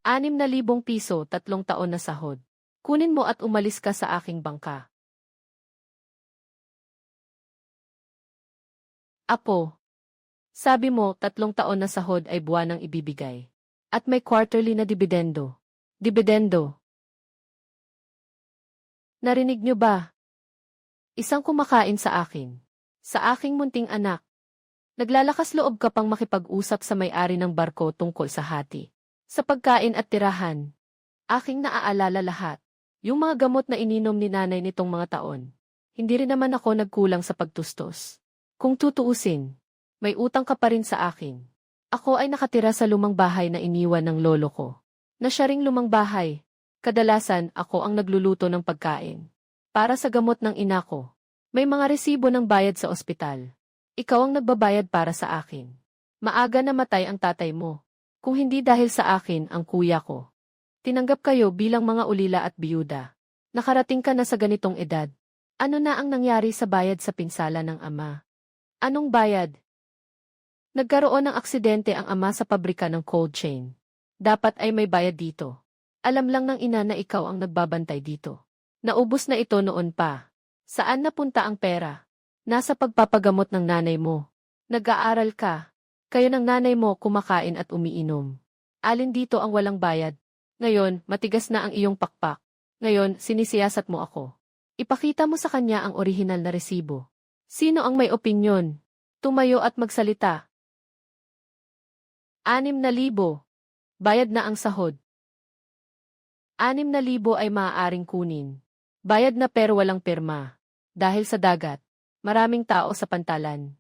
6,000 piso, 3 taon na sahod. Kunin mo at umalis ka sa aking bangka. Apo, sabi mo 3 taon na sahod ay buwanang ibibigay. At may quarterly na dibidendo. Dibidendo. Narinig niyo ba? Isang kumakain sa akin. Sa aking munting anak. Naglalakas loob ka pang makipag-usap sa may-ari ng barko tungkol sa hati. Sa pagkain at tirahan. Aking naaalala lahat. Yung mga gamot na ininom ni nanay nitong mga taon. Hindi rin naman ako nagkulang sa pagtustos. Kung tutuusin, may utang ka pa rin sa akin. Ako ay nakatira sa lumang bahay na iniwan ng lolo ko. Na siya ring lumang bahay. Kadalasan ako ang nagluluto ng pagkain. Para sa gamot ng ina ko. May mga resibo ng bayad sa ospital. Ikaw ang nagbabayad para sa akin. Maaga namatay ang tatay mo. Kung hindi dahil sa akin ang kuya ko. Tinanggap kayo bilang mga ulila at biyuda. Nakarating ka na sa ganitong edad. Ano na ang nangyari sa bayad sa pinsala ng ama? Anong bayad? Nagkaroon ng aksidente ang ama sa pabrika ng cold chain. Dapat ay may bayad dito. Alam lang ng ina na ikaw ang nagbabantay dito. Naubos na ito noon pa. Saan napunta ang pera? Nasa pagpapagamot ng nanay mo. Nag-aaral ka. Kayo ng nanay mo kumakain at umiinom. Alin dito ang walang bayad? Ngayon, matigas na ang iyong pakpak. Ngayon, sinisiyasat mo ako. Ipakita mo sa kanya ang orihinal na resibo. Sino ang may opinyon? Tumayo at magsalita. 6,000. Bayad na ang sahod. 6,000 ay maaaring kunin. Bayad na pero walang pirma. Dahil sa dagat. Maraming tao sa pantalan.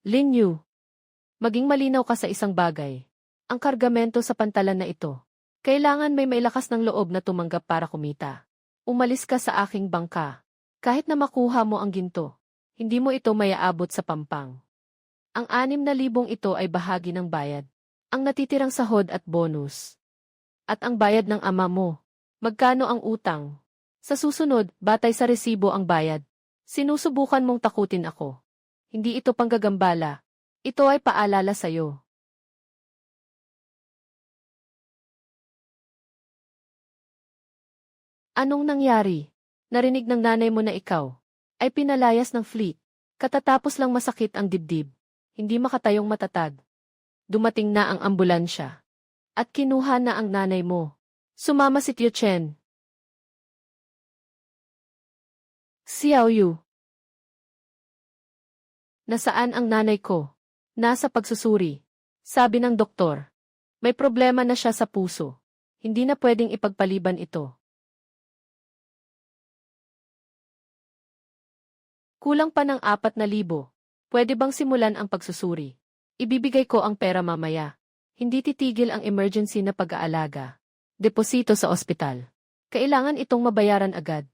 Linyu. Maging malinaw ka sa isang bagay. Ang kargamento sa pantalan na ito. Kailangan may mailakas ng loob na tumanggap para kumita. Umalis ka sa aking bangka. Kahit na makuha mo ang ginto, hindi mo ito maiaabot sa pampang. Ang 6,000 ito ay bahagi ng bayad. Ang natitirang sahod at bonus. At ang bayad ng ama mo. Magkano ang utang? Sa susunod, batay sa resibo ang bayad. Sinusubukan mong takutin ako. Hindi ito panggagambala. Ito ay paalala sa'yo. Anong nangyari? Narinig ng nanay mo na ikaw ay pinalayas ng fleet. Katatapos lang masakit ang dibdib. Hindi makatayong matatag. Dumating na ang ambulansya. At kinuha na ang nanay mo. Sumama si Tio Chen. Xiao Yu. Nasaan ang nanay ko? Nasa pagsusuri. Sabi ng doktor. May problema na siya sa puso. Hindi na pwedeng ipagpaliban ito. Kulang pa ng 4,000. Pwede bang simulan ang pagsusuri? Ibibigay ko ang pera mamaya. Hindi titigil ang emergency na pag-aalaga. Deposito sa ospital. Kailangan itong mabayaran agad.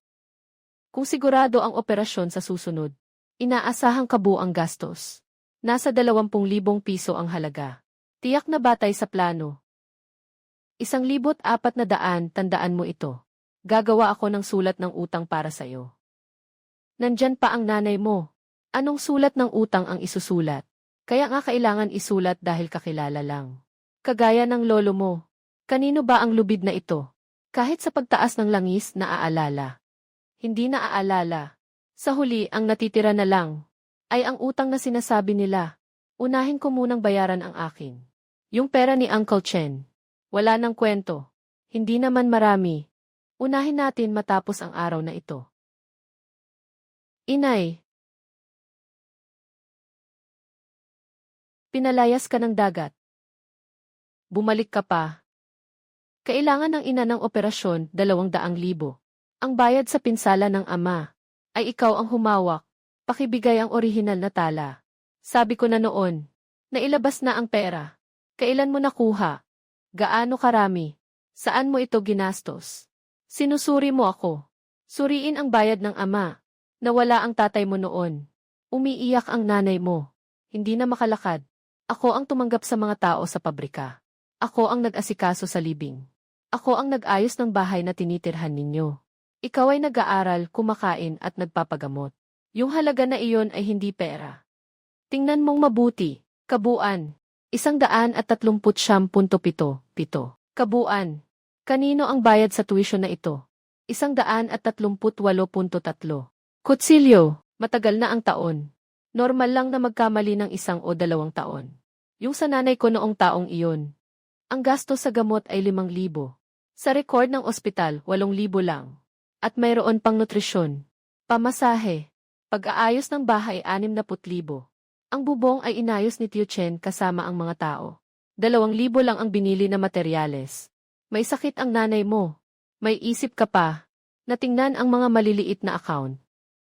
Kung sigurado ang operasyon sa susunod, inaasahang kabuang gastos. Nasa 20,000 piso ang halaga. Tiyak na batay sa plano. 1,400, tandaan mo ito. Gagawa ako ng sulat ng utang para sa'yo. Nandyan pa ang nanay mo. Anong sulat ng utang ang isusulat? Kaya nga kailangan isulat dahil kakilala lang. Kagaya ng lolo mo. Kanino ba ang lubid na ito? Kahit sa pagtaas ng langis naaalala. Hindi naaalala. Sa huli ang natitira na lang ay ang utang na sinasabi nila. Unahin ko munang bayaran ang akin. Yung pera ni Uncle Chen. Wala nang kwento. Hindi naman marami. Unahin natin matapos ang araw na ito. Inay. Pinalayas ka ng dagat. Bumalik ka pa. Kailangan ng ina ng operasyon 200,000. Ang bayad sa pinsala ng ama ay ikaw ang humawak. Pakibigay ang orihinal na tala. Sabi ko na noon, nailabas na ang pera. Kailan mo nakuha? Gaano karami? Saan mo ito ginastos? Sinusuri mo ako. Suriin ang bayad ng ama. Nawala ang tatay mo noon. Umiiyak ang nanay mo. Hindi na makalakad. Ako ang tumanggap sa mga tao sa pabrika. Ako ang nag-asikaso sa libing. Ako ang nag-ayos ng bahay na tinitirhan ninyo. Ikaw ay nag-aaral, kumakain at nagpapagamot. Yung halaga na iyon ay hindi pera. Tingnan mong mabuti, kabuuan. 139.77. Kabuuan. Kanino ang bayad sa tuition na ito? 138.3. Kutsilyo. Matagal na ang taon. Normal lang na magkamali ng 1 o 2 taon. Yung sa nanay ko noong taong iyon. Ang gasto sa gamot ay 5,000. Sa record ng ospital, 8,000 lang. At mayroon pang nutrisyon. Pamasahe. Pag-aayos ng bahay, 60,000. Ang bubong ay inayos ni Tio Chen kasama ang mga tao. 2,000 lang ang binili na materyales. May sakit ang nanay mo. May isip ka pa. Natingnan ang mga maliliit na account.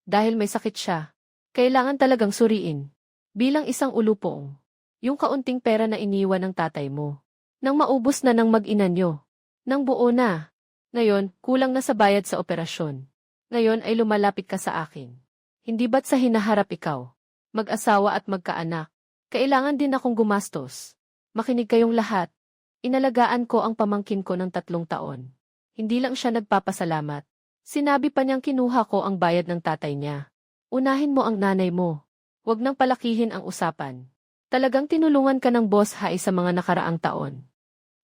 Dahil may sakit siya. Kailangan talagang suriin. Bilang isang ulupong. Yung kaunting pera na iniwan ng tatay mo. Nang maubos na ng mag-ina nyo. Nang buo na. Ngayon, kulang na sa bayad sa operasyon. Ngayon ay lumalapit ka sa akin. Hindi ba't sa hinaharap ikaw? Mag-asawa at magkaanak. Kailangan din akong gumastos. Makinig kayong lahat. Inalagaan ko ang pamangkin ko ng 3 taon. Hindi lang siya nagpapasalamat. Sinabi pa niyang kinuha ko ang bayad ng tatay niya. Unahin mo ang nanay mo. Huwag nang palakihin ang usapan. Talagang tinulungan ka ng boss Hai sa mga nakaraang taon.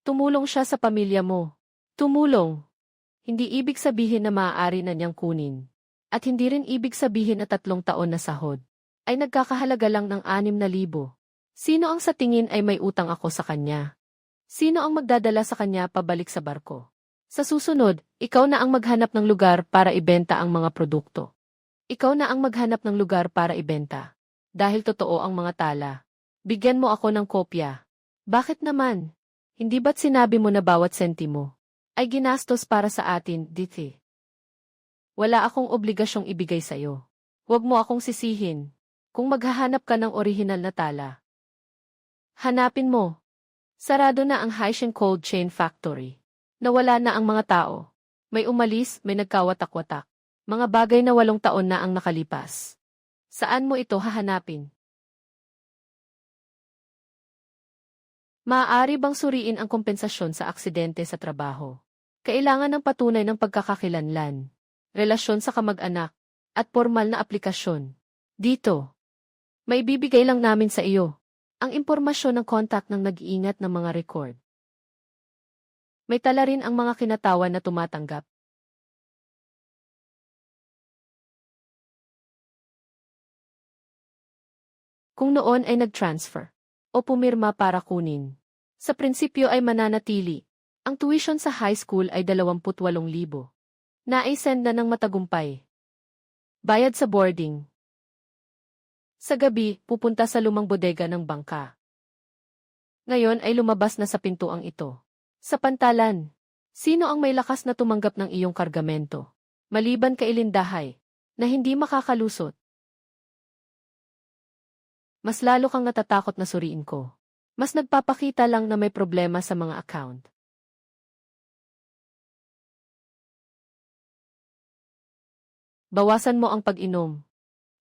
Tumulong siya sa pamilya mo. Tumulong. Hindi ibig sabihin na maaari na niyang kunin. At hindi rin ibig sabihin na 3 taon na sahod ay nagkakahalaga lang ng 6,000. Sino ang sa tingin ay may utang ako sa kanya? Sino ang magdadala sa kanya pabalik sa barko? Sa susunod, ikaw na ang maghanap ng lugar para ibenta ang mga produkto. Ikaw na ang maghanap ng lugar para ibenta. Dahil totoo ang mga tala. Bigyan mo ako ng kopya. Bakit naman? Hindi ba't sinabi mo na bawat sentimo ay ginastos para sa atin, Dithi? Wala akong obligasyong ibigay sa'yo. Huwag mo akong sisihin. Kung maghahanap ka ng orihinal na tala, hanapin mo. Sarado na ang Haitian Cold Chain Factory. Nawala na ang mga tao. May umalis, may nagkawatak-watak. Mga bagay na 8 taon na ang nakalipas. Saan mo ito hahanapin? Maaari bang suriin ang kompensasyon sa aksidente sa trabaho? Kailangan ng patunay ng pagkakakilanlan, relasyon sa kamag-anak, at formal na aplikasyon. Dito, may bibigay lang namin sa iyo ang impormasyon ng contact ng nag-iingat ng mga record. May tala rin ang mga kinatawan na tumatanggap. Kung noon ay nag-transfer o pumirma para kunin. Sa prinsipyo ay mananatili. Ang tuition sa high school ay 28,000. Nai-send na ng matagumpay. Bayad sa boarding. Sa gabi, pupunta sa lumang bodega ng bangka. Ngayon ay lumabas na sa pintuang ito. Sa pantalan, sino ang may lakas na tumanggap ng iyong kargamento? Maliban kay Ilindahay, na hindi makakalusot. Mas lalo kang natatakot na suriin ko. Mas nagpapakita lang na may problema sa mga account. Bawasan mo ang pag-inom.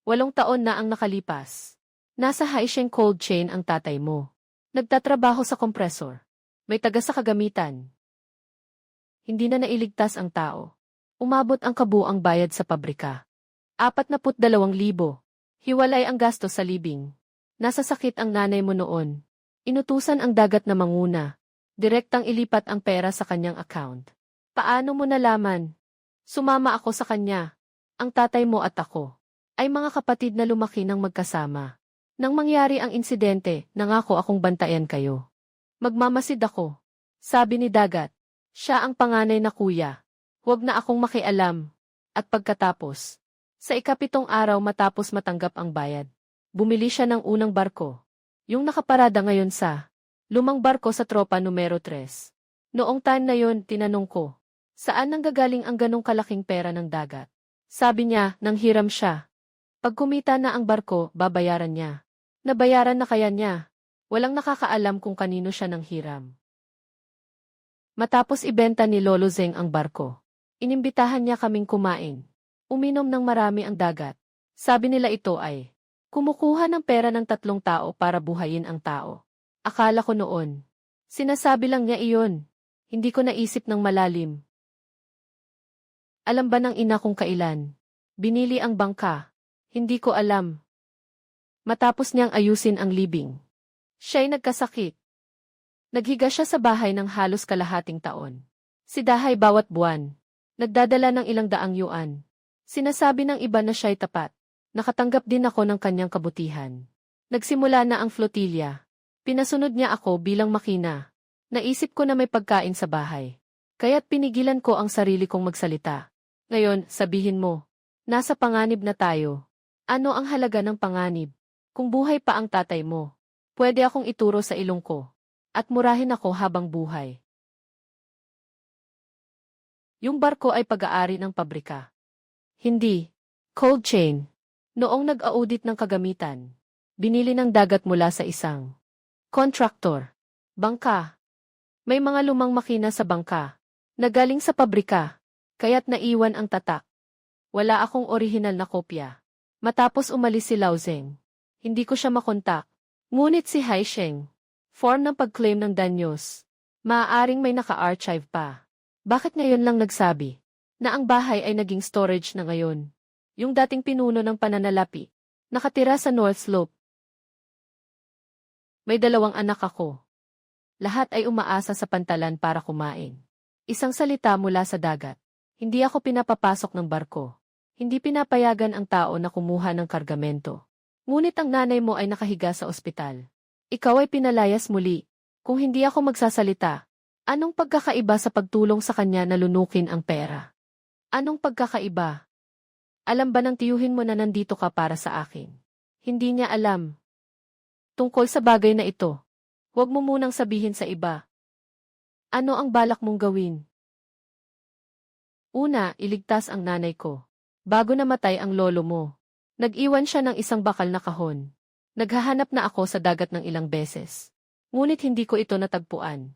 8 taon na ang nakalipas. Nasa Haitian Cold Chain ang tatay mo. Nagtatrabaho sa kompresor. May taga sa kagamitan. Hindi na nailigtas ang tao. Umabot ang kabuang bayad sa pabrika. 42,000. Hiwalay ang gasto sa libing. Nasa sakit ang nanay mo noon. Inutusan ang dagat na manguna. Direktang ilipat ang pera sa kanyang account. Paano mo nalaman? Sumama ako sa kanya. Ang tatay mo at ako ay mga kapatid na lumaki ng magkasama. Nang mangyari ang insidente, nangako akong bantayan kayo. Magmamasid ako. Sabi ni Dagat. Siya ang panganay na kuya. Huwag na akong makialam. At pagkatapos, sa 7 araw matapos matanggap ang bayad, bumili siya ng unang barko. Yung nakaparada ngayon sa lumang barko sa tropa numero 3. Noong time na yon, tinanong ko, saan nanggagaling ang ganong kalaking pera ng Dagat? Sabi niya, nang hiram siya. Pag kumita na ang barko, babayaran niya. Nabayaran na kaya niya. Walang nakakaalam kung kanino siya nang hiram. Matapos ibenta ni Lolo Zeng ang barko, inimbitahan niya kaming kumain. Uminom ng marami ang Dagat. Sabi nila ito ay kumukuha ng pera ng 3 tao para buhayin ang tao. Akala ko noon. Sinasabi lang niya iyon. Hindi ko naisip ng malalim. Alam ba ng ina kung kailan binili ang bangka? Hindi ko alam. Matapos niyang ayusin ang libing, Siya'y nagkasakit. Naghiga siya sa bahay ng halos kalahating taon. Si Dahay bawat buwan. Nagdadala ng ilang daang yuan. Sinasabi ng iba na siya'y tapat. Nakatanggap din ako ng kanyang kabutihan. Nagsimula na ang flotilya. Pinasunod niya ako bilang makina. Naisip ko na may pagkain sa bahay. Kaya't pinigilan ko ang sarili kong magsalita. Ngayon, sabihin mo, nasa panganib na tayo. Ano ang halaga ng panganib? Kung buhay pa ang tatay mo, pwede akong ituro sa ilong ko. At murahin ako habang buhay. Yung barko ay pag-aari ng pabrika. Hindi. Cold chain. Noong nag-audit ng kagamitan, binili ng dagat mula sa isang contractor. Bangka. May mga lumang makina sa bangka. Nagaling sa pabrika. Kaya't naiwan ang tatak. Wala akong orihinal na kopya. Matapos umalis si Lao Zeng, hindi ko siya makontak. Ngunit si Hai Sheng, form ng pag-claim ng danyos, maaaring may naka-archive pa. Bakit ngayon lang nagsabi na ang bahay ay naging storage na ngayon? Yung dating pinuno ng pananalapi, nakatira sa North Slope. May 2 anak ako. Lahat ay umaasa sa pantalan para kumain. Isang salita mula sa dagat. Hindi ako pinapapasok ng barko. Hindi pinapayagan ang tao na kumuha ng kargamento. Ngunit ang nanay mo ay nakahiga sa ospital. Ikaw ay pinalayas muli. Kung hindi ako magsasalita, anong pagkakaiba sa pagtulong sa kanya na lunukin ang pera? Anong pagkakaiba? Alam ba ng tiyuhin mo na nandito ka para sa akin? Hindi niya alam. Tungkol sa bagay na ito, huwag mo munang sabihin sa iba. Ano ang balak mong gawin? Una, iligtas ang nanay ko. Bago namatay ang lolo mo, nag-iwan siya ng isang bakal na kahon. Naghahanap na ako sa dagat ng ilang beses. Ngunit hindi ko ito natagpuan.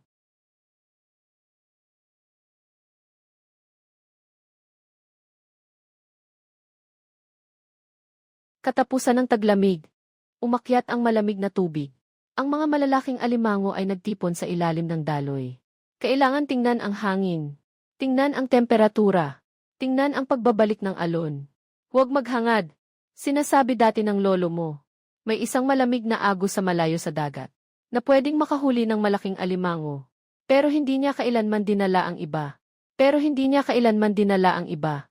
Katapusan ng taglamig. Umakyat ang malamig na tubig. Ang mga malalaking alimango ay nagtipon sa ilalim ng daloy. Kailangan tingnan ang hangin. Tingnan ang temperatura. Tingnan ang pagbabalik ng alon. Huwag maghangad. Sinasabi dati ng lolo mo. May isang malamig na agos sa malayo sa dagat, na pwedeng makahuli ng malaking alimango. Pero hindi niya kailanman dinala ang iba.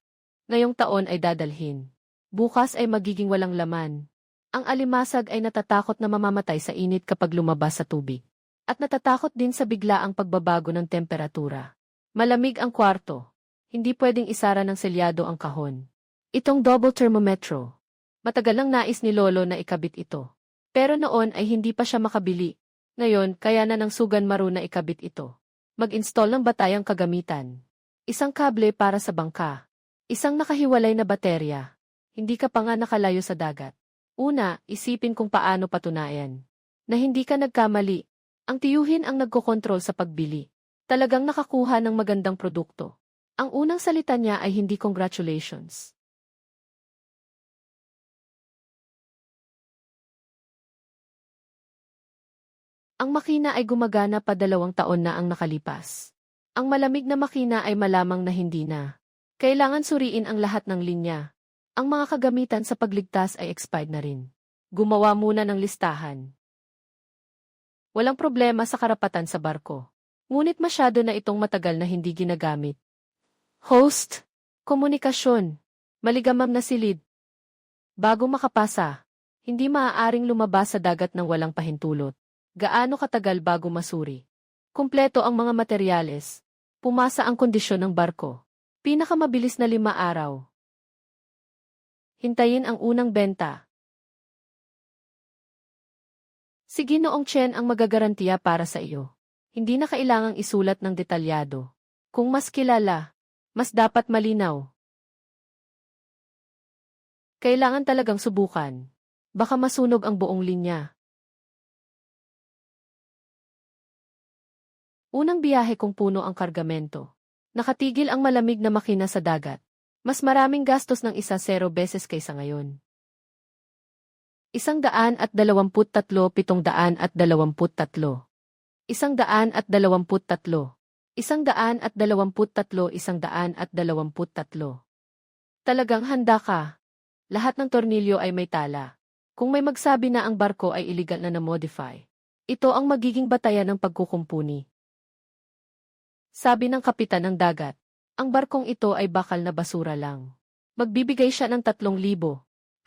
Ngayong taon ay dadalhin. Bukas ay magiging walang laman. Ang alimasag ay natatakot na mamamatay sa init kapag lumabas sa tubig. At natatakot din sa biglaang pagbabago ng temperatura. Malamig ang kwarto. Hindi pwedeng isara ng selyado ang kahon. Itong double thermometro. Matagal lang nais ni Lolo na ikabit ito. Pero noon ay hindi pa siya makabili. Ngayon, kaya na ng sugan maru na ikabit ito. Mag-install ng batayang kagamitan. Isang kable para sa bangka. Isang nakahiwalay na baterya. Hindi ka pa nga nakalayo sa dagat. Una, isipin kung paano patunayan na hindi ka nagkamali. Ang tiyuhin ang nagkokontrol sa pagbili. Talagang nakakuha ng magandang produkto. Ang unang salita niya ay hindi congratulations. Ang makina ay gumagana pa 2 taon na ang nakalipas. Ang malamig na makina ay malamang na hindi na. Kailangan suriin ang lahat ng linya. Ang mga kagamitan sa pagligtas ay expired na rin. Gumawa muna ng listahan. Walang problema sa karapatan sa barko. Ngunit masyado na itong matagal na hindi ginagamit. Host, komunikasyon, maligamam na silid. Bago makapasa, hindi maaaring lumabas sa dagat ng walang pahintulot. Gaano katagal bago masuri? Kumpleto ang mga materyales. Pumasa ang kondisyon ng barko. Pinakamabilis na 5 araw. Hintayin ang unang benta. Si Ginoong Chen ang magagarantiya para sa iyo. Hindi na kailangang isulat ng detalyado. Kung mas kilala, mas dapat malinaw. Kailangan talagang subukan. Baka masunog ang buong linya. Unang biyahe kung puno ang kargamento. Nakatigil ang malamig na makina sa dagat. Mas maraming gastos ng 10 beses kaysa ngayon. 123,723. 123. 123. Talagang handa ka. Lahat ng tornilyo ay may tala. Kung may magsabi na ang barko ay illegal na na-modify, Ito ang magiging batayan ng pagkukumpuni. Sabi ng kapitan ng dagat, ang barkong ito ay bakal na basura lang. Magbibigay siya ng 3,000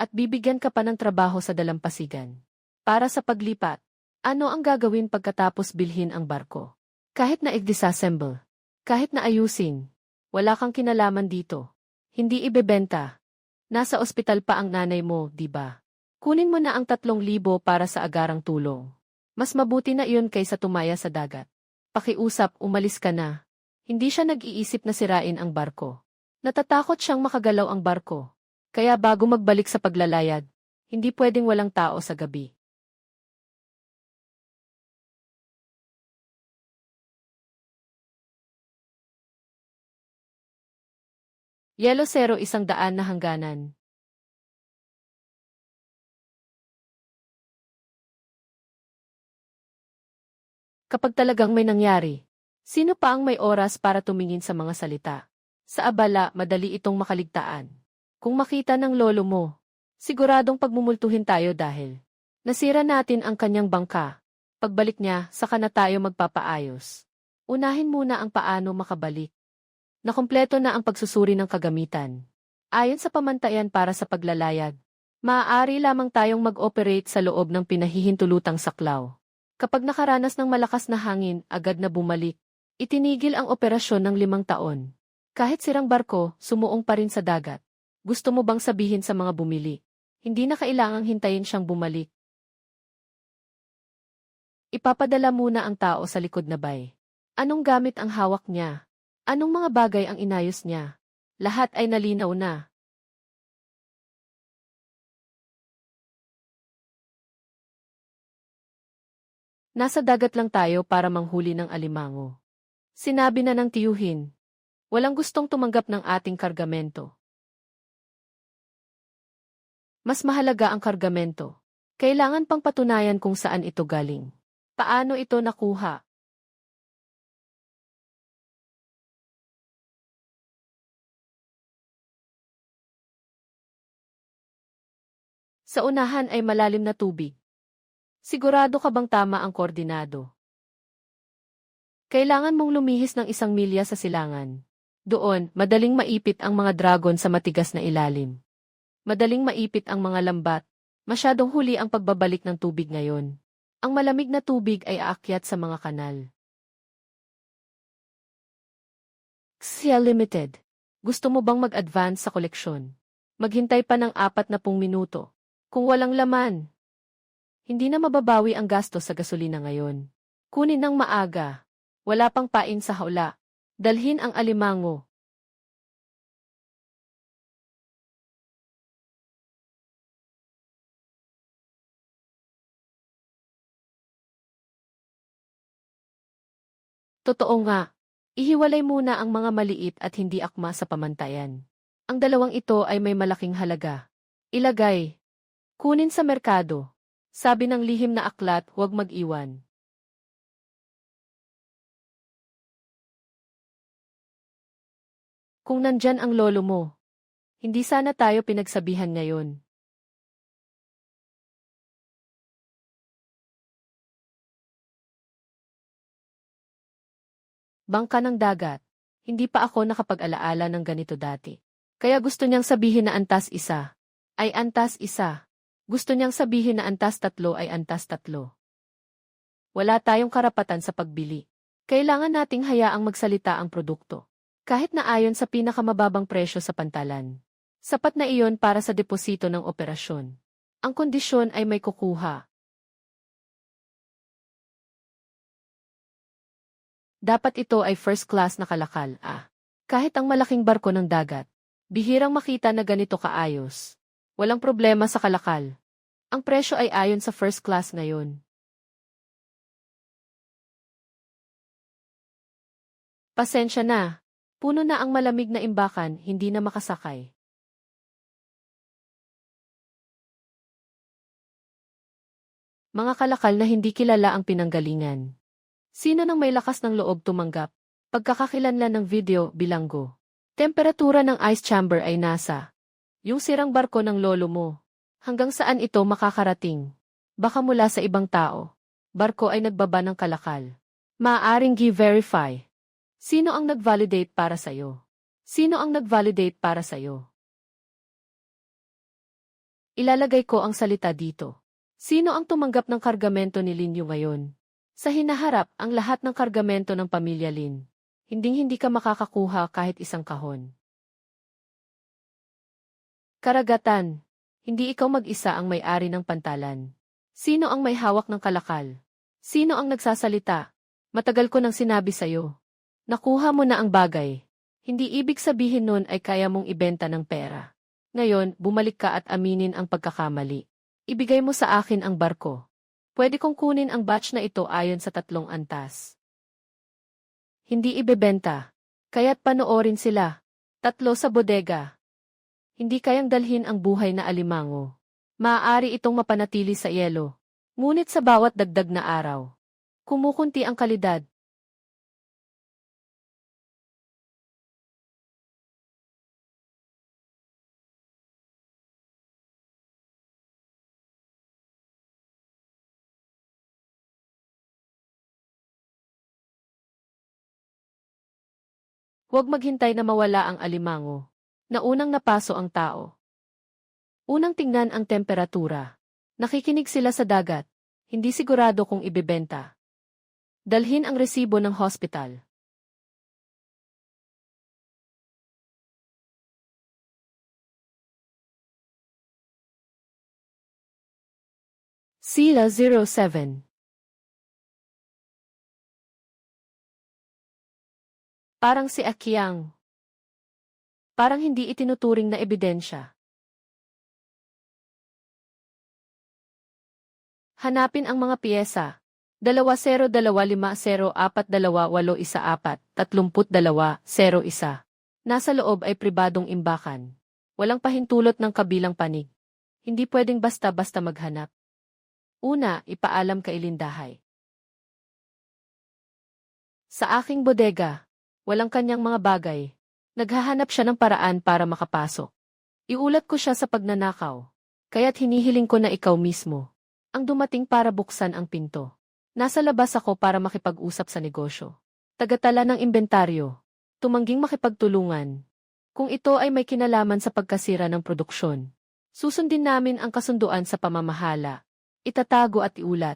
at bibigyan ka pa ng trabaho sa dalampasigan. Para sa paglipat, ano ang gagawin pagkatapos bilhin ang barko? Kahit na i-disassemble, kahit na ayusin, wala kang kinalaman dito. Hindi ibebenta. Nasa ospital pa ang nanay mo, di ba? Kunin mo na ang 3,000 para sa agarang tulong. Mas mabuti na iyon kaysa tumaya sa dagat. Pakiusap, umalis ka na. Hindi siya nag-iisip na sirain ang barko. Natatakot siyang makagalaw ang barko. Kaya bago magbalik sa paglalayag, hindi pwedeng walang tao sa gabi. Yelo 0100 na hangganan. Kapag talagang may nangyari, sino pa ang may oras para tumingin sa mga salita? Sa abala, madali itong makaligtaan. Kung makita ng lolo mo, siguradong pagmumultuhin tayo dahil nasira natin ang kanyang bangka. Pagbalik niya, saka na tayo magpapaayos. Unahin muna ang paano makabalik. Nakumpleto na ang pagsusuri ng kagamitan. Ayon sa pamantayan para sa paglalayag, maaari lamang tayong mag-operate sa loob ng pinahihintulutang saklaw. Kapag nakaranas ng malakas na hangin, agad na bumalik. Itinigil ang operasyon ng 5 taon. Kahit sirang barko, sumuong pa rin sa dagat. Gusto mo bang sabihin sa mga bumili? Hindi na kailangang hintayin siyang bumalik. Ipapadala muna ang tao sa likod na bay. Anong gamit ang hawak niya? Anong mga bagay ang inayos niya? Lahat ay nalinaw na. Nasa dagat lang tayo para manghuli ng alimango. Sinabi na ng tiyuhin. Walang gustong tumanggap ng ating kargamento. Mas mahalaga ang kargamento. Kailangan pang patunayan kung saan ito galing. Paano ito nakuha? Sa unahan ay malalim na tubig. Sigurado ka bang tama ang koordinado? Kailangan mong lumihis ng 1 milya sa silangan. Doon, madaling maipit ang mga dragon sa matigas na ilalim. Madaling maipit ang mga lambat. Masyadong huli ang pagbabalik ng tubig ngayon. Ang malamig na tubig ay aakyat sa mga kanal. Xia Limited. Gusto mo bang mag-advance sa koleksyon? Maghintay pa ng 40 minuto. Kung walang laman, hindi na mababawi ang gasto sa gasolina ngayon. Kunin ng maaga. Wala pang pain sa hawla. Dalhin ang alimango. Totoo nga. Ihiwalay muna ang mga maliit at hindi akma sa pamantayan. Ang dalawang ito ay may malaking halaga. Ilagay. Kunin sa merkado. Sabi ng lihim na aklat, huwag mag-iwan. Kung nandyan ang lolo mo, hindi sana tayo pinagsabihan ngayon. Bangka ng dagat. Hindi pa ako nakapag-alaala ng ganito dati. Kaya gusto niyang sabihin na antas 1 ay antas 1. Gusto niyang sabihin na antas 3 ay antas 3. Wala tayong karapatan sa pagbili. Kailangan nating hayaang magsalita ang produkto. Kahit na ayon sa pinakamababang presyo sa pantalan. Sapat na iyon para sa deposito ng operasyon. Ang kondisyon ay may kukuha. Dapat ito ay first class na kalakal, Kahit ang malaking barko ng dagat, bihirang makita na ganito kaayos. Walang problema sa kalakal. Ang presyo ay ayon sa first class ngayon. Pasensya na. Puno na ang malamig na imbakan, hindi na makasakay. Mga kalakal na hindi kilala ang pinanggalingan. Sino nang may lakas ng loob tumanggap? Pagkakakilanlan ng video, bilanggo. Temperatura ng ice chamber ay nasa yung sirang barko ng lolo mo. Hanggang saan ito makakarating? Baka mula sa ibang tao. barko ay nagbaba ng kalakal. Maaaring i-verify. Sino ang nag-validate para sa'yo? Sino ang nag-validate para sa'yo? Ilalagay ko ang salita dito. Sino ang tumanggap ng kargamento ni Lin Yu ngayon? Sa hinaharap, ang lahat ng kargamento ng pamilya Lin. Hinding-hindi ka makakakuha kahit isang kahon. Karagatan. Hindi ikaw mag-isa ang may-ari ng pantalan. Sino ang may hawak ng kalakal? Sino ang nagsasalita? Matagal ko nang sinabi sa'yo. Nakuha mo na ang bagay. Hindi ibig sabihin nun ay kaya mong ibenta ng pera. Ngayon, bumalik ka at aminin ang pagkakamali. Ibigay mo sa akin ang barko. Pwede kong kunin ang batch na ito ayon sa 3 antas. Hindi ibebenta. Kaya't panoorin sila. 3 sa bodega. Hindi kayang dalhin ang buhay na alimango. Maaari itong mapanatili sa yelo. Ngunit sa bawat dagdag na araw, kumukunti ang kalidad. Huwag maghintay na mawala ang alimango. Naunang napaso ang tao. Unang tingnan ang temperatura. Nakikinig sila sa dagat. Hindi sigurado kung ibebenta. Dalhin ang resibo ng hospital. Sila 07. Parang si Akiang. Parang hindi itinuturing na ebidensya. Hanapin ang mga piyesa. 20250428143201. Nasa loob ay pribadong imbakan. Walang pahintulot ng kabilang panig. Hindi pwedeng basta-basta maghanap. Una, ipaalam kay Lindahay. Sa aking bodega, walang kanyang mga bagay. Naghahanap siya ng paraan para makapasok. Iulat ko siya sa pagnanakaw. Kaya't hinihiling ko na ikaw mismo ang dumating para buksan ang pinto. Nasa labas ako para makipag-usap sa negosyo. Tagatala ng inventaryo. Tumangging makipagtulungan. Kung ito ay may kinalaman sa pagkasira ng produksyon, susundin namin ang kasunduan sa pamamahala. Itatago at iulat.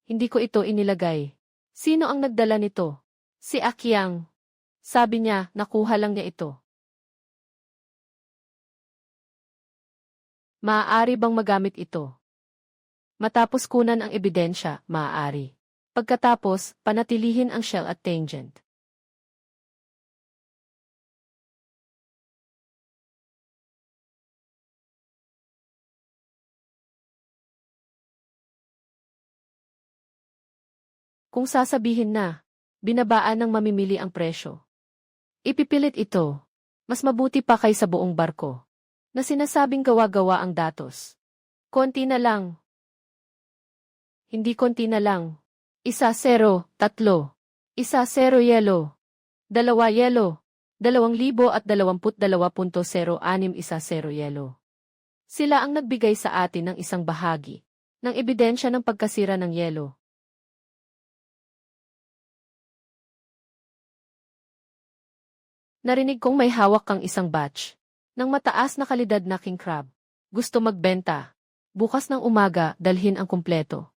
Hindi ko ito inilagay. Sino ang nagdala nito? Si Akiang. Sabi niya, nakuha lang niya ito. Maaari bang magamit ito? Matapos kunan ang ebidensya, maaari. Pagkatapos, panatilihin ang shell at tangent. Kung sasabihin na, binabaan ng mamimili ang presyo. Ipipilit ito. Mas mabuti pa kaysa buong barko. Na sinasabing gawa-gawa ang datos. Konti na lang. Hindi konti na lang. 1-0, 3. 1-0 yelo. 2 yelo. 2022.06 1-0 yelo. Sila ang nagbigay sa atin ng isang bahagi ng ebidensya ng pagkasira ng yelo. Narinig kong may hawak kang isang batch ng mataas na kalidad na king crab. Gusto magbenta. Bukas ng umaga, dalhin ang kumpleto.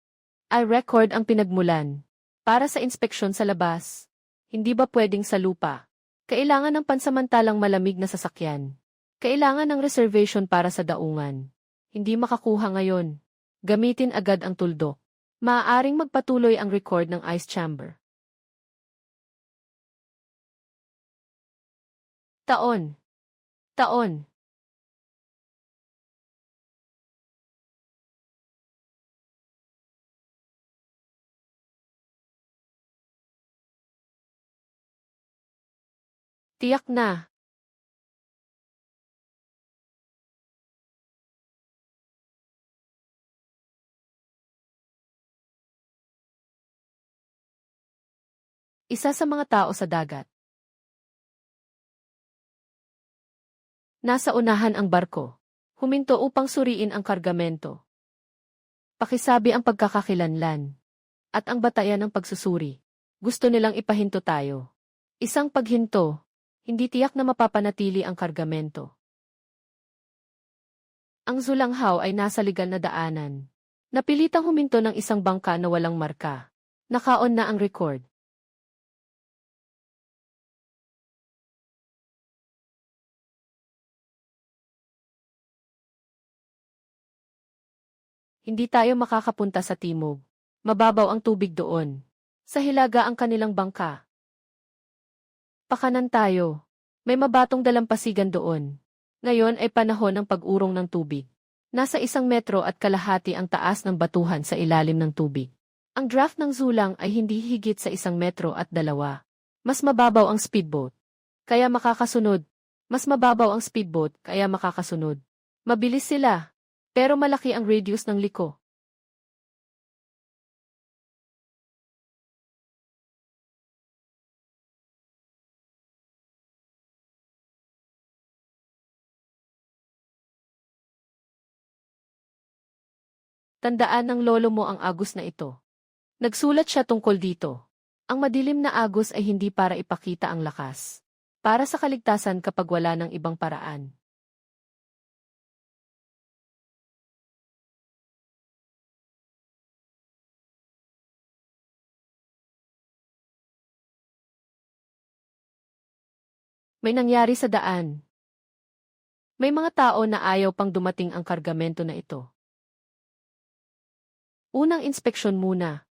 I record ang pinagmulan. Para sa inspeksyon sa labas. Hindi ba pwedeng sa lupa? Kailangan ng pansamantalang malamig na sasakyan. Kailangan ng reservation para sa daungan. Hindi makakuha ngayon. Gamitin agad ang tuldok. Maaaring magpatuloy ang record ng ice chamber. Taon. Taon. Tiyak na. Isa sa mga tao sa dagat. Nasa unahan ang barko. Huminto upang suriin ang kargamento. Pakisabi ang pagkakakilanlan. At ang batayan ng pagsusuri. Gusto nilang ipahinto tayo. Isang paghinto, hindi tiyak na mapapanatili ang kargamento. Ang Zulanghaw ay nasa legal na daanan. Napilitang huminto ng isang bangka na walang marka. Nakaon na ang record. Hindi tayo makakapunta sa timog. Mababaw ang tubig doon. Sa hilaga ang kanilang bangka. Pakanan tayo. May mabatong dalampasigan doon. Ngayon ay panahon ng pag-urong ng tubig. Nasa 1 metro at kalahati ang taas ng batuhan sa ilalim ng tubig. Ang draft ng Zulang ay hindi higit sa 1 metro at 2. Mas mababaw ang speedboat. Kaya makakasunod. Mas mababaw ang speedboat kaya makakasunod. Mabilis sila. Pero malaki ang radius ng liko. Tandaan ng lolo mo ang agos na ito. Nagsulat siya tungkol dito. Ang madilim na agos ay hindi para ipakita ang lakas. Para sa kaligtasan kapag wala ng ibang paraan. May nangyari sa daan. May mga tao na ayaw pang dumating ang kargamento na ito. Unang inspeksyon muna.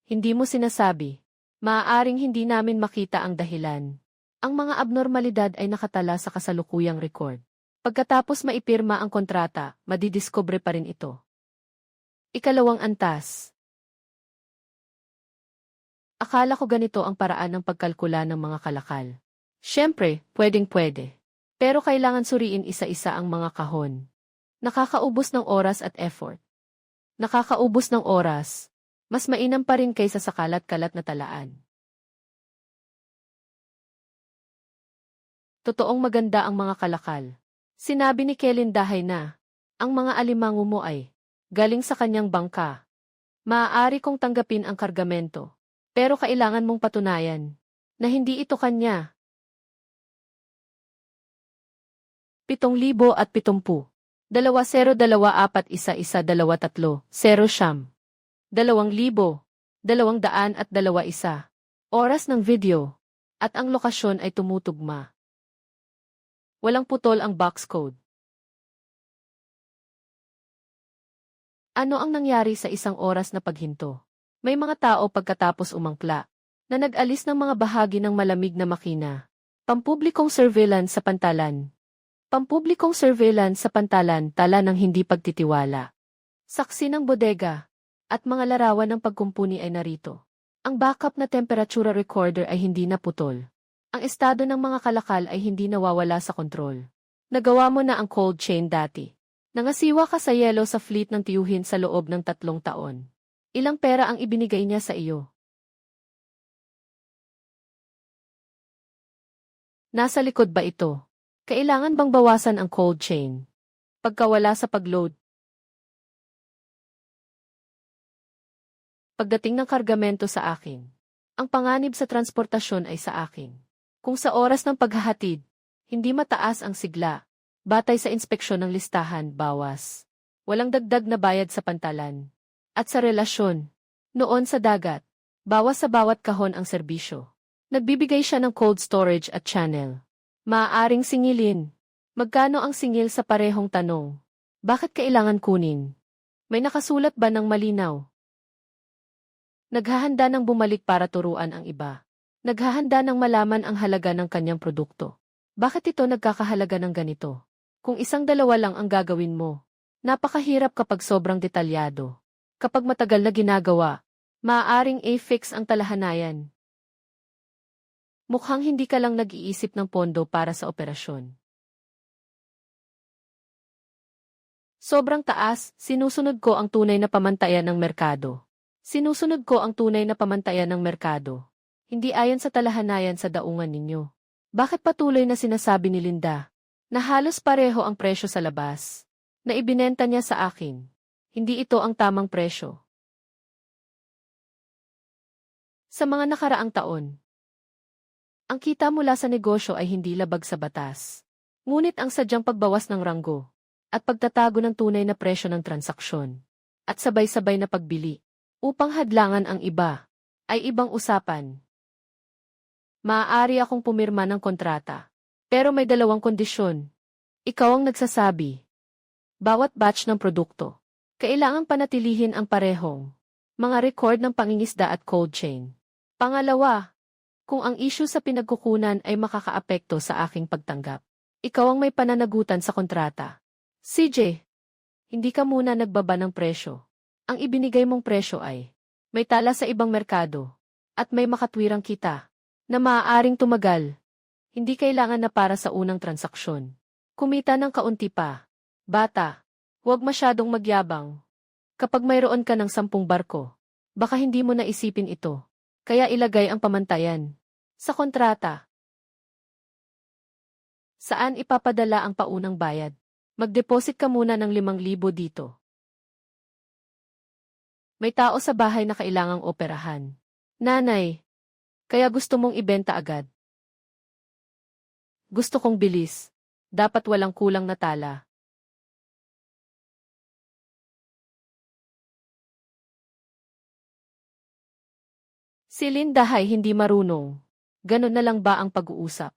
Hindi mo sinasabi. Maaaring hindi namin makita ang dahilan. Ang mga abnormalidad ay nakatala sa kasalukuyang record. Pagkatapos maipirma ang kontrata, madidiscover pa rin ito. Ikalawang antas. Akala ko ganito ang paraan ng pagkalkula ng mga kalakal. Siyempre, pwedeng-pwede. Pero kailangan suriin isa-isa ang mga kahon. Nakakaubos ng oras at effort. Nakakaubos ng oras. Mas mainam pa rin kaysa sa kalat-kalat na talaan. Totoong maganda ang mga kalakal. Sinabi ni Kellen Dahay na, ang mga alimango mo ay galing sa kanyang bangka. Maaari kong tanggapin ang kargamento. Pero kailangan mong patunayan na hindi ito kanya. 7,070. 20241123 Siyam. 2,201. Oras ng video. At ang lokasyon ay tumutugma. Walang putol ang box code. Ano ang nangyari sa 1 oras na paghinto? May mga tao pagkatapos umangkla na nag-alis ng mga bahagi ng malamig na makina. Pampublikong surveillance sa pantalan. Pampublikong surveillance sa pantalan tala ng hindi pagtitiwala. Saksi ng bodega at mga larawan ng pagkumpuni ay narito. Ang backup na temperatura recorder ay hindi naputol. Ang estado ng mga kalakal ay hindi nawawala sa kontrol. Nagawa mo na ang cold chain dati. Nangasiwa ka sa yelo sa fleet ng tiyuhin sa loob ng 3 taon. Ilang pera ang ibinigay niya sa iyo? Nasa likod ba ito? Kailangan bang bawasan ang cold chain? Pagkawala sa pagload. Pagdating ng kargamento sa akin. Ang panganib sa transportasyon ay sa akin. Kung sa oras ng paghahatid, hindi mataas ang sigla. Batay sa inspeksyon ng listahan, bawas. Walang dagdag na bayad sa pantalan. At sa relasyon, noon sa dagat, bawas sa bawat kahon ang serbisyo. Nagbibigay siya ng cold storage at channel. Maaaring singilin. Magkano ang singil sa parehong tanong? Bakit kailangan kunin? May nakasulat ba ng malinaw? Naghahanda ng bumalik para turuan ang iba. Naghahanda ng malaman ang halaga ng kanyang produkto. Bakit ito nagkakahalaga ng ganito? Kung 1-2 lang ang gagawin mo, napakahirap kapag sobrang detalyado. Kapag matagal na ginagawa, maaaring a-fix ang talahanayan. Mukhang hindi ka lang nag-iisip ng pondo para sa operasyon. Sobrang taas, sinusunod ko ang tunay na pamantayan ng merkado. Sinusunod ko ang tunay na pamantayan ng merkado. Hindi ayon sa talahanayan sa daungan ninyo. Bakit patuloy na sinasabi ni Linda na halos pareho ang presyo sa labas? Na ibinenta niya sa akin. Hindi ito ang tamang presyo. Sa mga nakaraang taon, ang kita mula sa negosyo ay hindi labag sa batas. Ngunit ang sadyang pagbawas ng ranggo at pagtatago ng tunay na presyo ng transaksyon at sabay-sabay na pagbili upang hadlangan ang iba ay ibang usapan. Maaari akong pumirma ng kontrata, pero may dalawang kondisyon. Ikaw ang nagsasabi. Bawat batch ng produkto, kailangang panatilihin ang parehong mga record ng pangingisda at cold chain. Pangalawa, kung ang issue sa pinagkukunan ay makakaapekto sa aking pagtanggap, ikaw ang may pananagutan sa kontrata. CJ, hindi ka muna nagbaba ng presyo. Ang ibinigay mong presyo ay may tala sa ibang merkado at may makatwirang kita na maaaring tumagal. Hindi kailangan na para sa unang transaksyon. Kumita ng kaunti pa. Bata, huwag masyadong magyabang. Kapag mayroon ka ng 10 barko, baka hindi mo naisipin ito. Kaya ilagay ang pamantayan sa kontrata. Saan ipapadala ang paunang bayad? Mag-deposit ka muna ng 5,000 dito. May tao sa bahay na kailangang operahan. Nanay, kaya gusto mong ibenta agad. Gusto kong bilis. Dapat walang kulang na tala. Si Linda ay hindi marunong. Ganon na lang ba ang pag-uusap?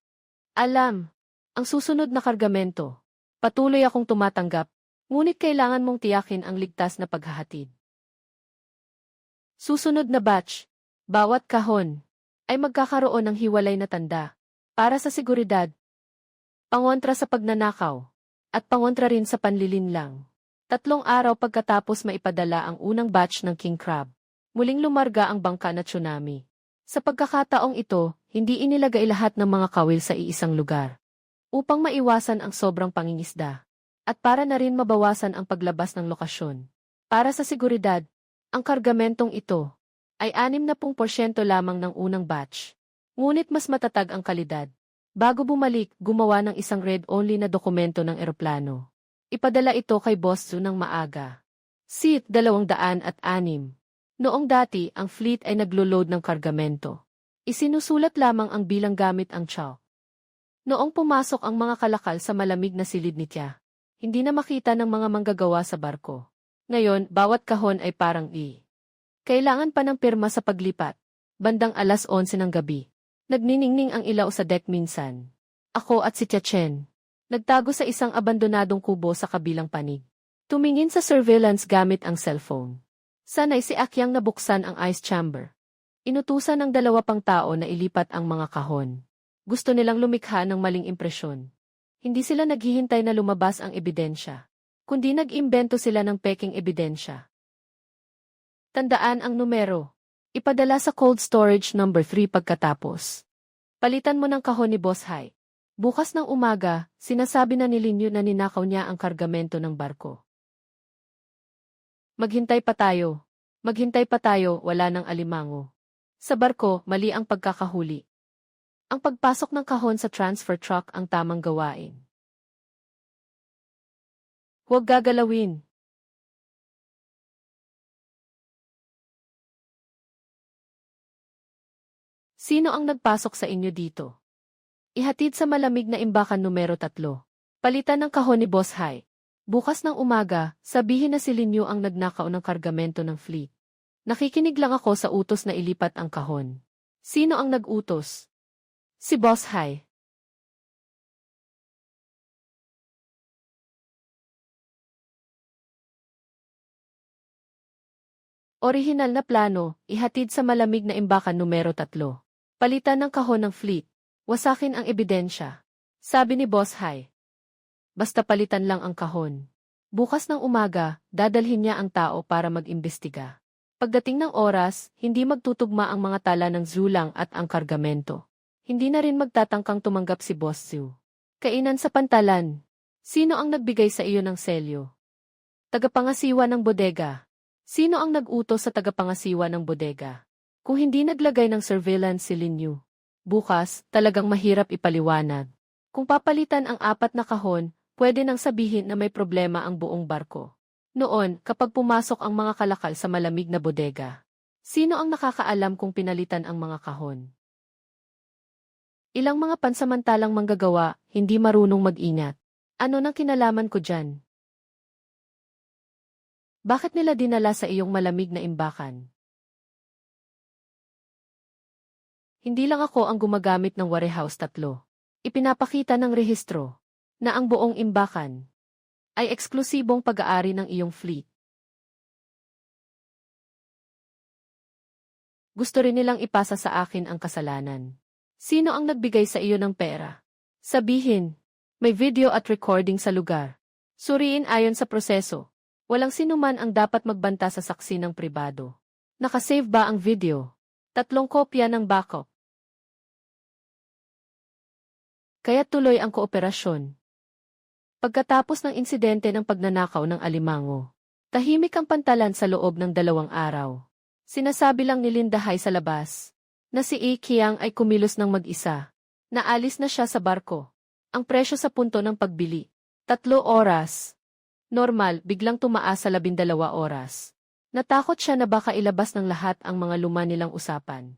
Alam, ang susunod na kargamento. Patuloy akong tumatanggap, ngunit kailangan mong tiyakin ang ligtas na paghahatid. Susunod na batch, bawat kahon, ay magkakaroon ng hiwalay na tanda, para sa seguridad, pangontra sa pagnanakaw, at pangontra rin sa panlilinlang. 3 araw pagkatapos maipadala ang unang batch ng king crab, muling lumarga ang bangka na tsunami. Sa pagkakataong ito, hindi inilagay lahat ng mga kawil sa iisang lugar, upang maiwasan ang sobrang pangingisda, at para na rin mabawasan ang paglabas ng lokasyon. Para sa seguridad, ang kargamentong ito ay 60% lamang ng unang batch. Ngunit mas matatag ang kalidad. Bago bumalik, gumawa ng isang read-only na dokumento ng eroplano. Ipadala ito kay Boss Zu ng maaga. Seat 206. Noong dati, ang fleet ay naglo-load ng kargamento. Isinusulat lamang ang bilang gamit ang chalk. Noong pumasok ang mga kalakal sa malamig na silid ni Tia, hindi na makita ng mga manggagawa sa barko. Ngayon, bawat kahon ay parang kailangan pa ng pirma sa paglipat. Bandang 11:00 ng gabi. Nagniningning ang ilaw sa deck minsan. Ako at si Tia Chen. Nagtago sa isang abandonadong kubo sa kabilang panig. Tumingin sa surveillance gamit ang cellphone. Sanay si Akyang nabuksan ang ice chamber. Inutusan ng 2 pang tao na ilipat ang mga kahon. Gusto nilang lumikha ng maling impresyon. Hindi sila naghihintay na lumabas ang ebidensya, kundi nag-imbento sila ng peking ebidensya. Tandaan ang numero. Ipadala sa cold storage number 3 pagkatapos. Palitan mo ng kahon ni Boss Hai. Bukas ng umaga, sinasabi na ni Linyu na ninakaw niya ang kargamento ng barko. Maghintay pa tayo. Maghintay pa tayo, wala nang alimango. Sa barko, mali ang pagkakahuli. Ang pagpasok ng kahon sa transfer truck ang tamang gawain. Huwag gagalawin. Sino ang nagpasok sa inyo dito? Ihatid sa malamig na imbakan numero 3. Palitan ng kahon ni Boss Hai. Bukas ng umaga, sabihin na si Linyu ang nagnakaw ng kargamento ng fleet. Nakikinig lang ako sa utos na ilipat ang kahon. Sino ang nag-utos? Si Boss Hai. Orihinal na plano, ihatid sa malamig na imbakan numero 3. Palitan ng kahon ng fleet. Wasakin ang ebidensya. Sabi ni Boss Hai. Basta palitan lang ang kahon. Bukas ng umaga, dadalhin niya ang tao para mag-imbestiga. Pagdating ng oras, hindi magtutugma ang mga tala ng zulang at ang kargamento. Hindi na rin magtatangkang tumanggap si Boss Zu. Kainan sa pantalan. Sino ang nagbigay sa iyo ng selyo? Tagapangasiwa ng bodega. Sino ang nag-utos sa tagapangasiwa ng bodega? Kung hindi naglagay ng surveillance si Linyu, bukas, talagang mahirap ipaliwanag. Kung papalitan ang 4 na kahon, pwede nang sabihin na may problema ang buong barko. Noon, kapag pumasok ang mga kalakal sa malamig na bodega, sino ang nakakaalam kung pinalitan ang mga kahon? Ilang mga pansamantalang manggagawa, hindi marunong mag-ingat. Ano nang kinalaman ko dyan? Bakit nila dinala sa iyong malamig na imbakan? Hindi lang ako ang gumagamit ng warehouse 3. Ipinapakita ng rehistro na ang buong imbakan ay eksklusibong pag-aari ng iyong fleet. Gusto rin nilang ipasa sa akin ang kasalanan. Sino ang nagbigay sa iyo ng pera? Sabihin, may video at recording sa lugar. Suriin ayon sa proseso. Walang sinuman ang dapat magbanta sa saksi ng pribado. Nakasave ba ang video? 3 kopya ng backup. Kaya tuloy ang kooperasyon. Pagkatapos ng insidente ng pagnanakaw ng alimango, tahimik ang pantalan sa loob ng 2 araw. Sinasabi lang ni Lindahay sa labas na si Ikiang ay kumilos ng mag-isa. Naalis na siya sa barko. Ang presyo sa punto ng pagbili, 3 oras. Normal, biglang tumaas sa 12 oras. Natakot siya na baka ilabas ng lahat ang mga luma nilang usapan.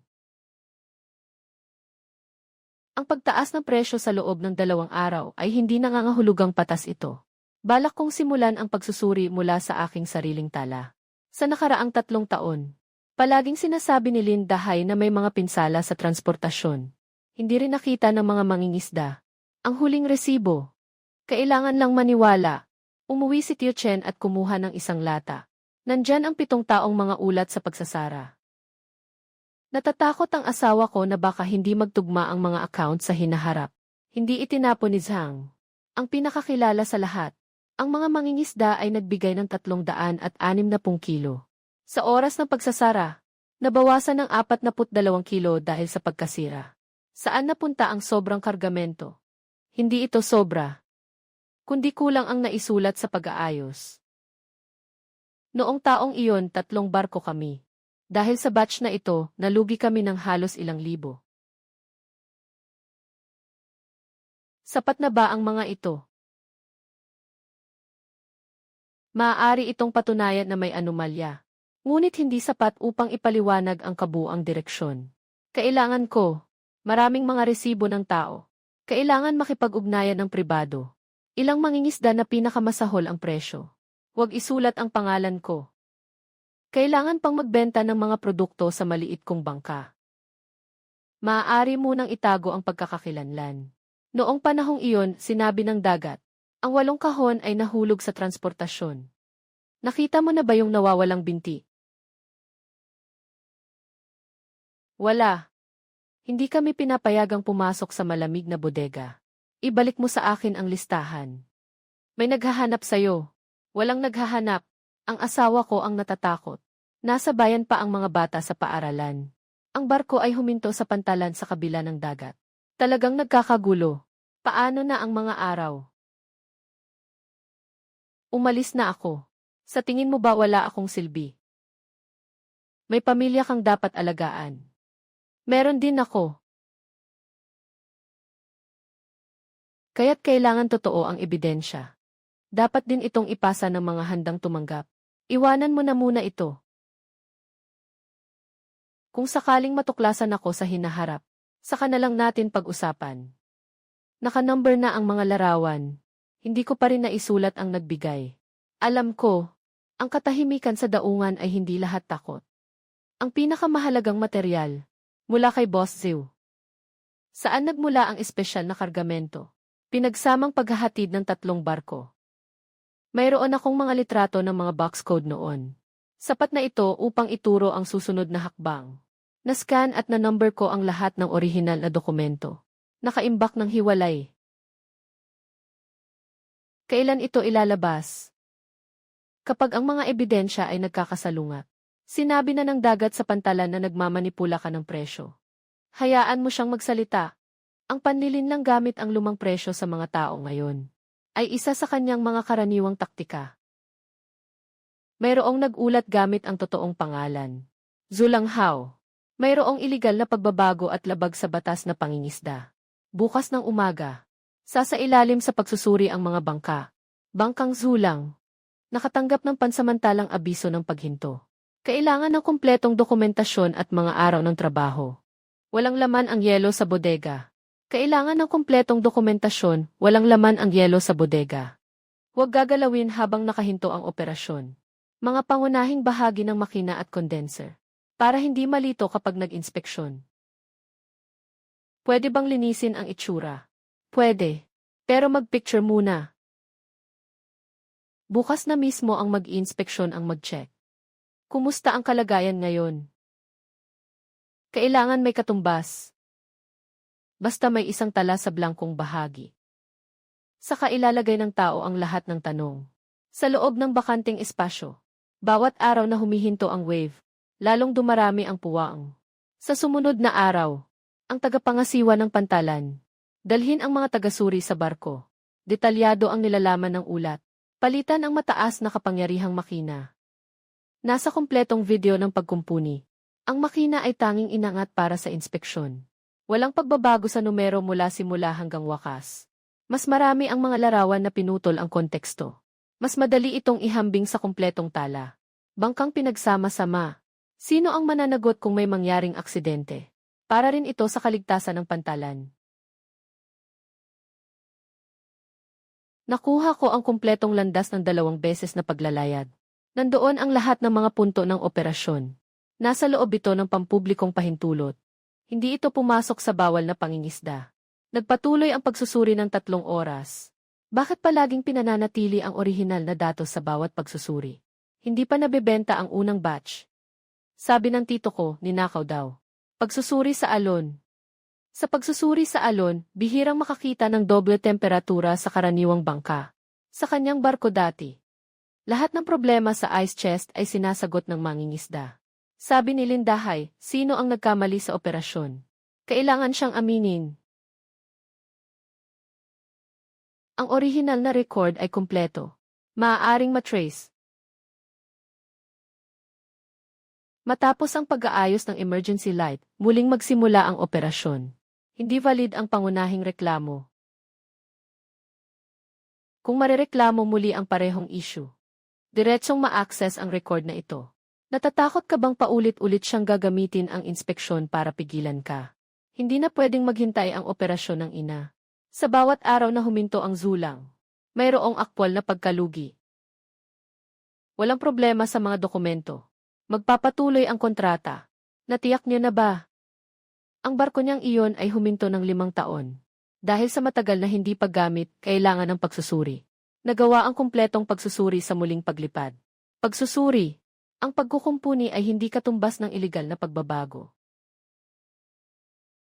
Ang pagtaas ng presyo sa loob ng 2 araw ay hindi nangangahulugang patas ito. Balak kong simulan ang pagsusuri mula sa aking sariling tala. Sa nakaraang 3 taon, palaging sinasabi ni Lindahay na may mga pinsala sa transportasyon. Hindi rin nakita ng mga mangingisda. Ang huling resibo. Kailangan lang maniwala. Umuwi si Tio Chen at kumuha ng 1 lata. Nandyan ang 7 taong mga ulat sa pagsasara. Natatakot ang asawa ko na baka hindi magtugma ang mga account sa hinaharap. Hindi itinapon ni Zhang. Ang pinakakilala sa lahat. Ang mga mangingisda ay nagbigay ng 360 kilo. Sa oras ng pagsasara, nabawasan ng 42 kilo dahil sa pagkasira. Saan napunta ang sobrang kargamento? Hindi ito sobra, kundi kulang ang naisulat sa pag-aayos. Noong taong iyon 3 barko kami. Dahil sa batch na ito, nalugi kami ng halos ilang libo. Sapat na ba ang mga ito? Maaari itong patunayan na may anomalya. Ngunit hindi sapat upang ipaliwanag ang kabuuang direksyon. Kailangan ko, maraming mga resibo ng tao. Kailangan makipag-ugnayan ng pribado. Ilang mangingisda na pinakamasahol ang presyo. Huwag isulat ang pangalan ko. Kailangan pang magbenta ng mga produkto sa maliit kong bangka. Maaari munang itago ang pagkakakilanlan. Noong panahong iyon, sinabi ng dagat, ang 8 kahon ay nahulog sa transportasyon. Nakita mo na ba yung nawawalang binti? Wala. Hindi kami pinapayagang pumasok sa malamig na bodega. Ibalik mo sa akin ang listahan. May naghahanap sa'yo. Walang naghahanap. Ang asawa ko ang natatakot. Nasa bayan pa ang mga bata sa paaralan. Ang barko ay huminto sa pantalan sa kabila ng dagat. Talagang nagkakagulo. Paano na ang mga araw? Umalis na ako. Sa tingin mo ba wala akong silbi? May pamilya kang dapat alagaan. Meron din ako. Kaya't kailangan totoo ang ebidensya. Dapat din itong ipasa ng mga handang tumanggap. Iwanan mo na muna ito. Kung sakaling matuklasan ako sa hinaharap, saka na lang natin pag-usapan. Naka-number na ang mga larawan. Hindi ko pa rin naisulat ang nagbigay. Alam ko, ang katahimikan sa daungan ay hindi lahat takot. Ang pinakamahalagang materyal, mula kay Boss Ziu. Saan nagmula ang espesyal na kargamento? Pinagsamang paghahatid ng 3 barko. Mayroon akong mga litrato ng mga box code noon. Sapat na ito upang ituro ang susunod na hakbang. Na-scan at na-number ko ang lahat ng orihinal na dokumento. Nakaimbak ng hiwalay. Kailan ito ilalabas? Kapag ang mga ebidensya ay nagkakasalungat. Sinabi na ng dagat sa pantalan na nagmamanipula ka ng presyo. Hayaan mo siyang magsalita. Ang panlilinlang gamit ang lumang presyo sa mga tao ngayon ay isa sa kanyang mga karaniwang taktika. Mayroong nag-ulat gamit ang totoong pangalan. Zulanghao. Mayroong iligal na pagbabago at labag sa batas na pangingisda. Bukas ng umaga. Sasailalim sa pagsusuri ang mga bangka. Bangkang Zulang. Nakatanggap ng pansamantalang abiso ng paghinto. Kailangan ng kumpletong dokumentasyon at mga araw ng trabaho. Walang laman ang yelo sa bodega. Kailangan ng kumpletong dokumentasyon, walang laman ang yelo sa bodega. Huwag gagalawin habang nakahinto ang operasyon. Mga pangunahing bahagi ng makina at condenser. Para hindi malito kapag nag-inspeksyon. Pwede bang linisin ang itsura? Pwede. Pero mag-picture muna. Bukas na mismo ang mag-inspeksyon ang mag-check. Kumusta ang kalagayan ngayon? Kailangan may katumbas. Basta may isang tala sa blangkong bahagi. Saka ilalagay ng tao ang lahat ng tanong. Sa loob ng bakanting espasyo. Bawat araw na humihinto ang wave, lalong dumarami ang puwaang. Sa sumunod na araw, ang tagapangasiwa ng pantalan. Dalhin ang mga tagasuri sa barko. Detalyado ang nilalaman ng ulat. Palitan ang mataas na kapangyarihang makina. Nasa kumpletong video ng pagkumpuni. Ang makina ay tanging inangat para sa inspeksyon. Walang pagbabago sa numero mula simula hanggang wakas. Mas marami ang mga larawan na pinutol ang konteksto. Mas madali itong ihambing sa kumpletong tala. Bangkang pinagsama-sama. Sino ang mananagot kung may mangyaring aksidente? Para rin ito sa kaligtasan ng pantalan. Nakuha ko ang kumpletong landas ng 2 beses na paglalayag. Nandoon ang lahat ng mga punto ng operasyon. Nasa loob ito ng pampublikong pahintulot. Hindi ito pumasok sa bawal na pangingisda. Nagpatuloy ang pagsusuri ng 3 oras. Bakit palaging pinananatili ang orihinal na datos sa bawat pagsusuri? Hindi pa nabebenta ang unang batch. Sabi ng tito ko, ninakaw daw. Pagsusuri sa alon. Sa pagsusuri sa alon, bihirang makakita ng doble temperatura sa karaniwang bangka. Sa kanyang barko dati. Lahat ng problema sa ice chest ay sinasagot ng mangingisda. Sabi ni Lindahay, sino ang nagkamali sa operasyon? Kailangan siyang aminin. Ang orihinal na record ay kumpleto. Maaaring matrace. Matapos ang pag-aayos ng emergency light, muling magsimula ang operasyon. Hindi valid ang pangunahing reklamo. Kung marereklamo muli ang parehong issue, diretsong ma-access ang record na ito. Natatakot ka bang paulit-ulit siyang gagamitin ang inspeksyon para pigilan ka? Hindi na pwedeng maghintay ang operasyon ng ina. Sa bawat araw na huminto ang Zulang, mayroong aktwal na pagkalugi. Walang problema sa mga dokumento. Magpapatuloy ang kontrata. Natiyak niyo na ba? Ang barko niyang iyon ay huminto ng 5 taon. Dahil sa matagal na hindi paggamit, kailangan ng pagsusuri. Nagawa ang kumpletong pagsusuri sa muling paglipad. Pagsusuri. Ang pagkukumpuni ay hindi katumbas ng iligal na pagbabago.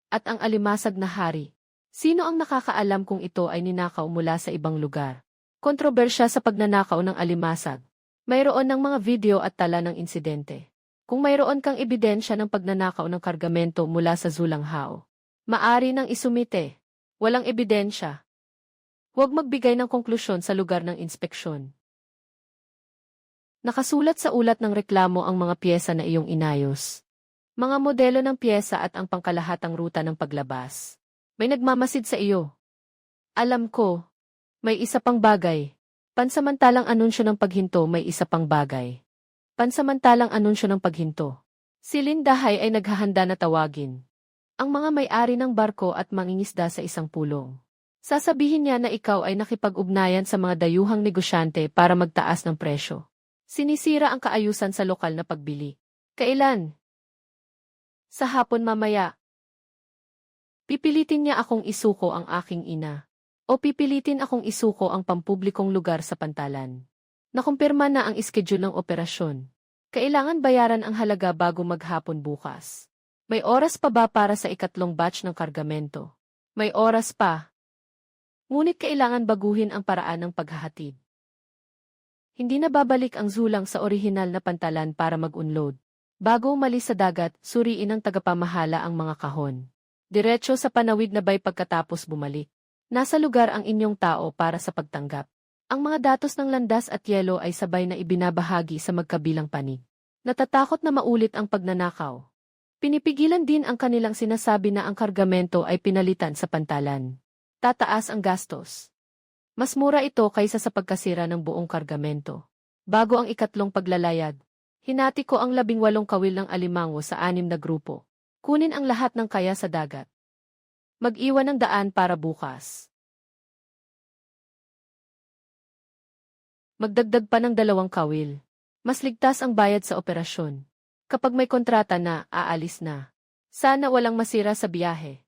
At ang alimasag na hari. Sino ang nakakaalam kung ito ay ninakaw mula sa ibang lugar? Kontrobersya sa pagnanakaw ng alimasag. Mayroon ng mga video at tala ng insidente. Kung mayroon kang ebidensya ng pagnanakaw ng kargamento mula sa Zulanghao, maari nang isumite. Walang ebidensya. Huwag magbigay ng konklusyon sa lugar ng inspeksyon. Nakasulat sa ulat ng reklamo ang mga piyesa na iyong inayos. Mga modelo ng piyesa at ang pangkalahatang ruta ng paglabas. May nagmamasid sa iyo. Alam ko. May isa pang bagay. Pansamantalang anunsyo ng paghinto may isa pang bagay. Pansamantalang anunsyo ng paghinto. Si Lindahay ay naghahanda na tawagin ang mga may-ari ng barko at mangingisda sa isang pulong. Sasabihin niya na ikaw ay nakipag-ugnayan sa mga dayuhang negosyante para magtaas ng presyo. Sinisira ang kaayusan sa lokal na pagbili. Kailan? Sa hapon mamaya. Pipilitin niya akong isuko ang aking ina. O pipilitin akong isuko ang pampublikong lugar sa pantalan. Nakumpirma na ang iskedul ng operasyon. Kailangan bayaran ang halaga bago maghapon bukas. May oras pa ba para sa 3 batch ng kargamento? May oras pa. Ngunit kailangan baguhin ang paraan ng paghahatid. Hindi na babalik ang Zulang sa orihinal na pantalan para mag-unload. Bago umalis sa dagat, suriin ng tagapamahala ang mga kahon. Diretso sa panawid na bay pagkatapos bumalik. Nasa lugar ang inyong tao para sa pagtanggap. Ang mga datos ng landas at yelo ay sabay na ibinabahagi sa magkabilang panig. Natatakot na maulit ang pagnanakaw. Pinipigilan din ang kanilang sinasabi na ang kargamento ay pinalitan sa pantalan. Tataas ang gastos. Mas mura ito kaysa sa pagkasira ng buong kargamento. Bago ang ikatlong paglalayag, hinati ko ang 18 kawil ng alimango sa 6 na grupo. Kunin ang lahat ng kaya sa dagat. Mag-iwan ng daan para bukas. Magdagdag pa ng 2 kawil. Mas ligtas ang bayad sa operasyon. Kapag may kontrata na, aalis na. Sana walang masira sa biyahe.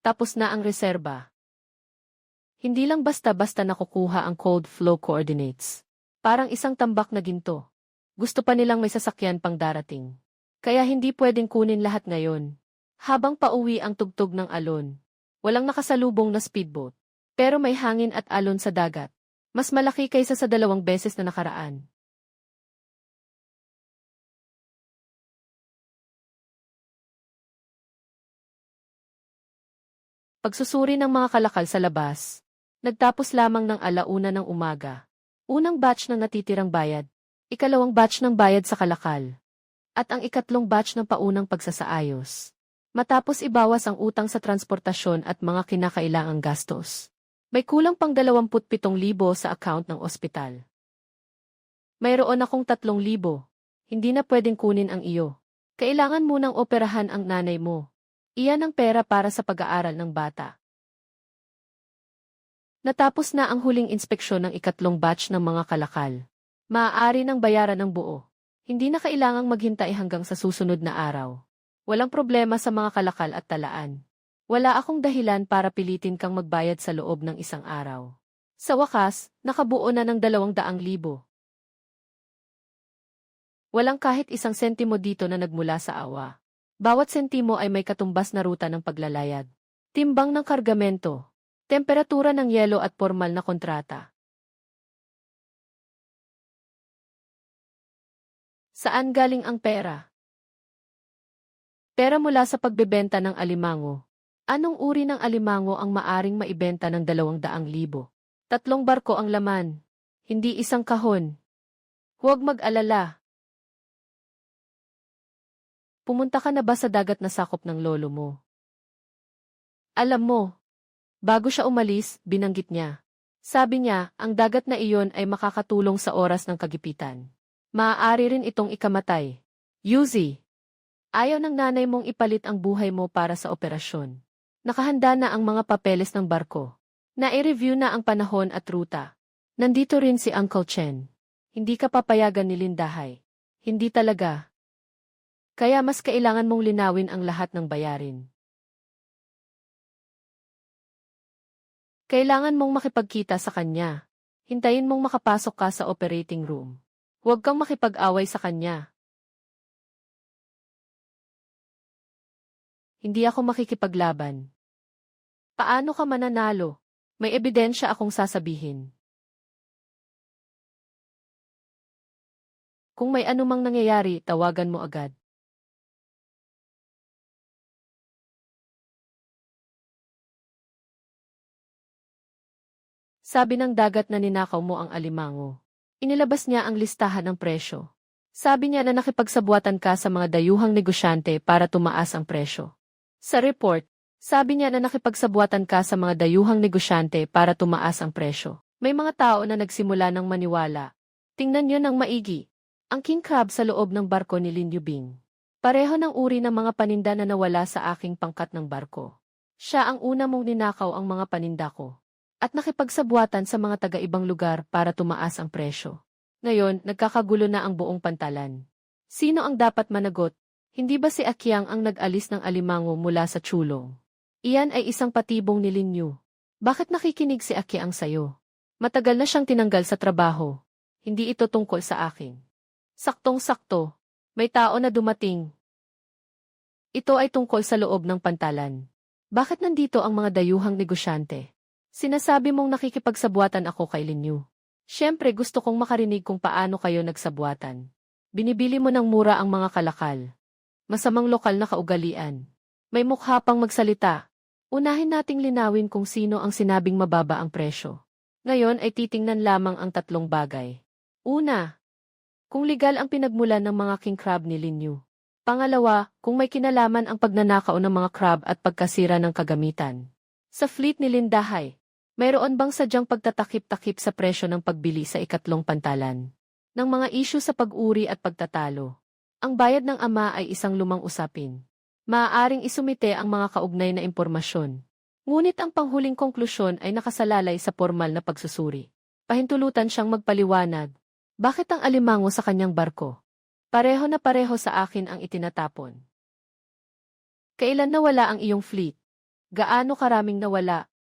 Tapos na ang reserba. Hindi lang basta-basta nakukuha ang cold flow coordinates. Parang isang tambak na ginto. Gusto pa nilang may sasakyan pang darating. Kaya hindi pwedeng kunin lahat ngayon. Habang pauwi ang tugtog ng alon. Walang nakasalubong na speedboat. Pero may hangin at alon sa dagat. Mas malaki kaysa sa 2 beses na nakaraan. Pagsusuri ng mga kalakal sa labas. Nagtapos lamang ng 1:00 ng umaga. Unang batch ng natitirang bayad. Ikalawang batch ng bayad sa kalakal. At ang ikatlong batch ng paunang pagsasaayos. Matapos ibawas ang utang sa transportasyon at mga kinakailangang gastos. May kulang pang 27,000 sa account ng ospital. Mayroon akong 3,000. Hindi na pwedeng kunin ang iyo. Kailangan munang operahan ang nanay mo. Iyan ang pera para sa pag-aaral ng bata. Natapos na ang huling inspeksyon ng ikatlong batch ng mga kalakal. Maaari nang bayaran ng buo. Hindi na kailangang maghintay hanggang sa susunod na araw. Walang problema sa mga kalakal at talaan. Wala akong dahilan para pilitin kang magbayad sa loob ng 1 araw. Sa wakas, nakabuo na ng 200,000. Walang kahit 1 sentimo dito na nagmula sa awa. Bawat sentimo ay may katumbas na ruta ng paglalayag. Timbang ng kargamento. Temperatura ng yelo at formal na kontrata. Saan galing ang pera? Pera mula sa pagbebenta ng alimango. Anong uri ng alimango ang maaring maibenta ng 200,000? 3 barko ang laman. Hindi 1 kahon. Huwag mag-alala. Pumunta ka na ba sa dagat na sakop ng lolo mo? Alam mo, bago siya umalis, binanggit niya. Sabi niya, ang dagat na iyon ay makakatulong sa oras ng kagipitan. Maaari rin itong ikamatay. Yuzi, ayaw ng nanay mong ipalit ang buhay mo para sa operasyon. Nakahanda na ang mga papeles ng barko. Na-review na ang panahon at ruta. Nandito rin si Uncle Chen. Hindi ka papayagan ni Lindahay. Hindi talaga. Kaya mas kailangan mong linawin ang lahat ng bayarin. Kailangan mong makipagkita sa kanya. Hintayin mong makapasok ka sa operating room. Huwag kang makipag-away sa kanya. Hindi ako makikipaglaban. Paano ka mananalo? May ebidensya akong sasabihin. Kung may anumang nangyayari, tawagan mo agad. Sabi ng dagat na ninakaw mo ang alimango. Inilabas niya ang listahan ng presyo. Sabi niya na nakipagsabuatan ka sa mga dayuhang negosyante para tumaas ang presyo. Sa report, sabi niya na nakipagsabuatan ka sa mga dayuhang negosyante para tumaas ang presyo. May mga tao na nagsimula ng maniwala. Tingnan niyo ng maigi. Ang king crab sa loob ng barko ni Lin Yubing. Pareho ng uri ng mga paninda na nawala sa aking pangkat ng barko. Siya ang una mong ninakaw ang mga paninda ko. At nakipagsabuatan sa mga taga-ibang lugar para tumaas ang presyo. Ngayon, nagkakagulo na ang buong pantalan. Sino ang dapat managot? Hindi ba si Akyang ang nag-alis ng alimango mula sa Chulong? Iyan ay isang patibong ni Lin Yu. Bakit nakikinig si Akyang sa'yo? Matagal na siyang tinanggal sa trabaho. Hindi ito tungkol sa akin. Saktong-sakto. May tao na dumating. Ito ay tungkol sa loob ng pantalan. Bakit nandito ang mga dayuhang negosyante? Sinasabi mong nakikipagsabuatan ako kay Lin Yu. Siyempre gusto kong makarinig kung paano kayo nagsabuatan. Binibili mo ng mura ang mga kalakal. Masamang lokal na kaugalian. May mukha pang magsalita. Unahin nating linawin kung sino ang sinabing mababa ang presyo. Ngayon ay titingnan lamang ang tatlong bagay. Una, kung legal ang pinagmulan ng mga king crab ni Linyu. Pangalawa, kung may kinalaman ang pagnanakaw ng mga crab at pagkasira ng kagamitan. Sa fleet ni Lindahay, mayroon bang sadyang pagtatakip-takip sa presyo ng pagbili sa ikatlong pantalan? Ng mga isyu sa pag-uri at pagtatalo. Ang bayad ng ama ay isang lumang usapin. Maaaring isumite ang mga kaugnay na impormasyon. Ngunit ang panghuling konklusyon ay nakasalalay sa formal na pagsusuri. Pahintulutan siyang magpaliwanag. Bakit ang alimango sa kanyang barko? Pareho na pareho sa akin ang itinatapon. Kailan nawala ang iyong fleet? Gaano karaming nawala?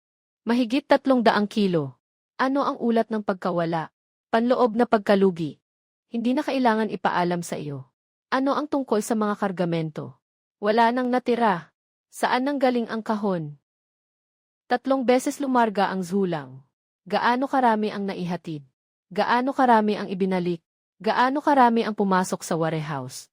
Mahigit 300 kilo. Ano ang ulat ng pagkawala? Panloob na pagkalugi. Hindi na kailangan ipaalam sa iyo. Ano ang tungkol sa mga kargamento? Wala nang natira. Saan nang galing ang kahon? 3 beses lumarga ang zulang. Gaano karami ang naihatid? Gaano karami ang ibinalik? Gaano karami ang pumasok sa warehouse?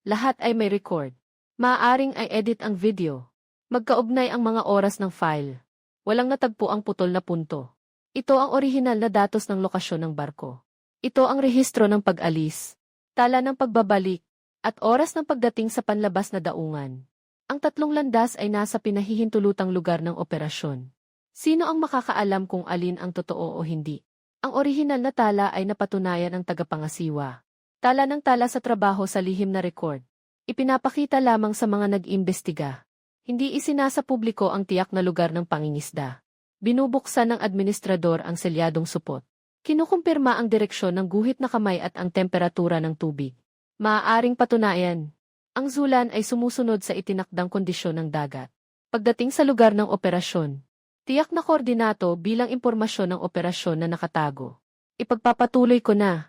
Lahat ay may record. Maaaring ay edit ang video. Magkaugnay ang mga oras ng file. Walang natagpo ang putol na punto. Ito ang orihinal na datos ng lokasyon ng barko. Ito ang rehistro ng pag-alis, tala ng pagbabalik, at oras ng pagdating sa panlabas na daungan. Ang 3 landas ay nasa pinahihintulutang lugar ng operasyon. Sino ang makakaalam kung alin ang totoo o hindi? Ang orihinal na tala ay napatunayan ng tagapangasiwa. Tala ng tala sa trabaho sa lihim na record. Ipinapakita lamang sa mga nag-imbestiga. Hindi isinasa publiko ang tiyak na lugar ng pangingisda. Binubuksan ng administrador ang selyadong supot. Kinukumpirma ang direksyon ng guhit na kamay at ang temperatura ng tubig. Maaaring patunayan. Ang zulan ay sumusunod sa itinakdang kondisyon ng dagat. Pagdating sa lugar ng operasyon, tiyak na koordinato bilang impormasyon ng operasyon na nakatago. Ipagpapatuloy ko na.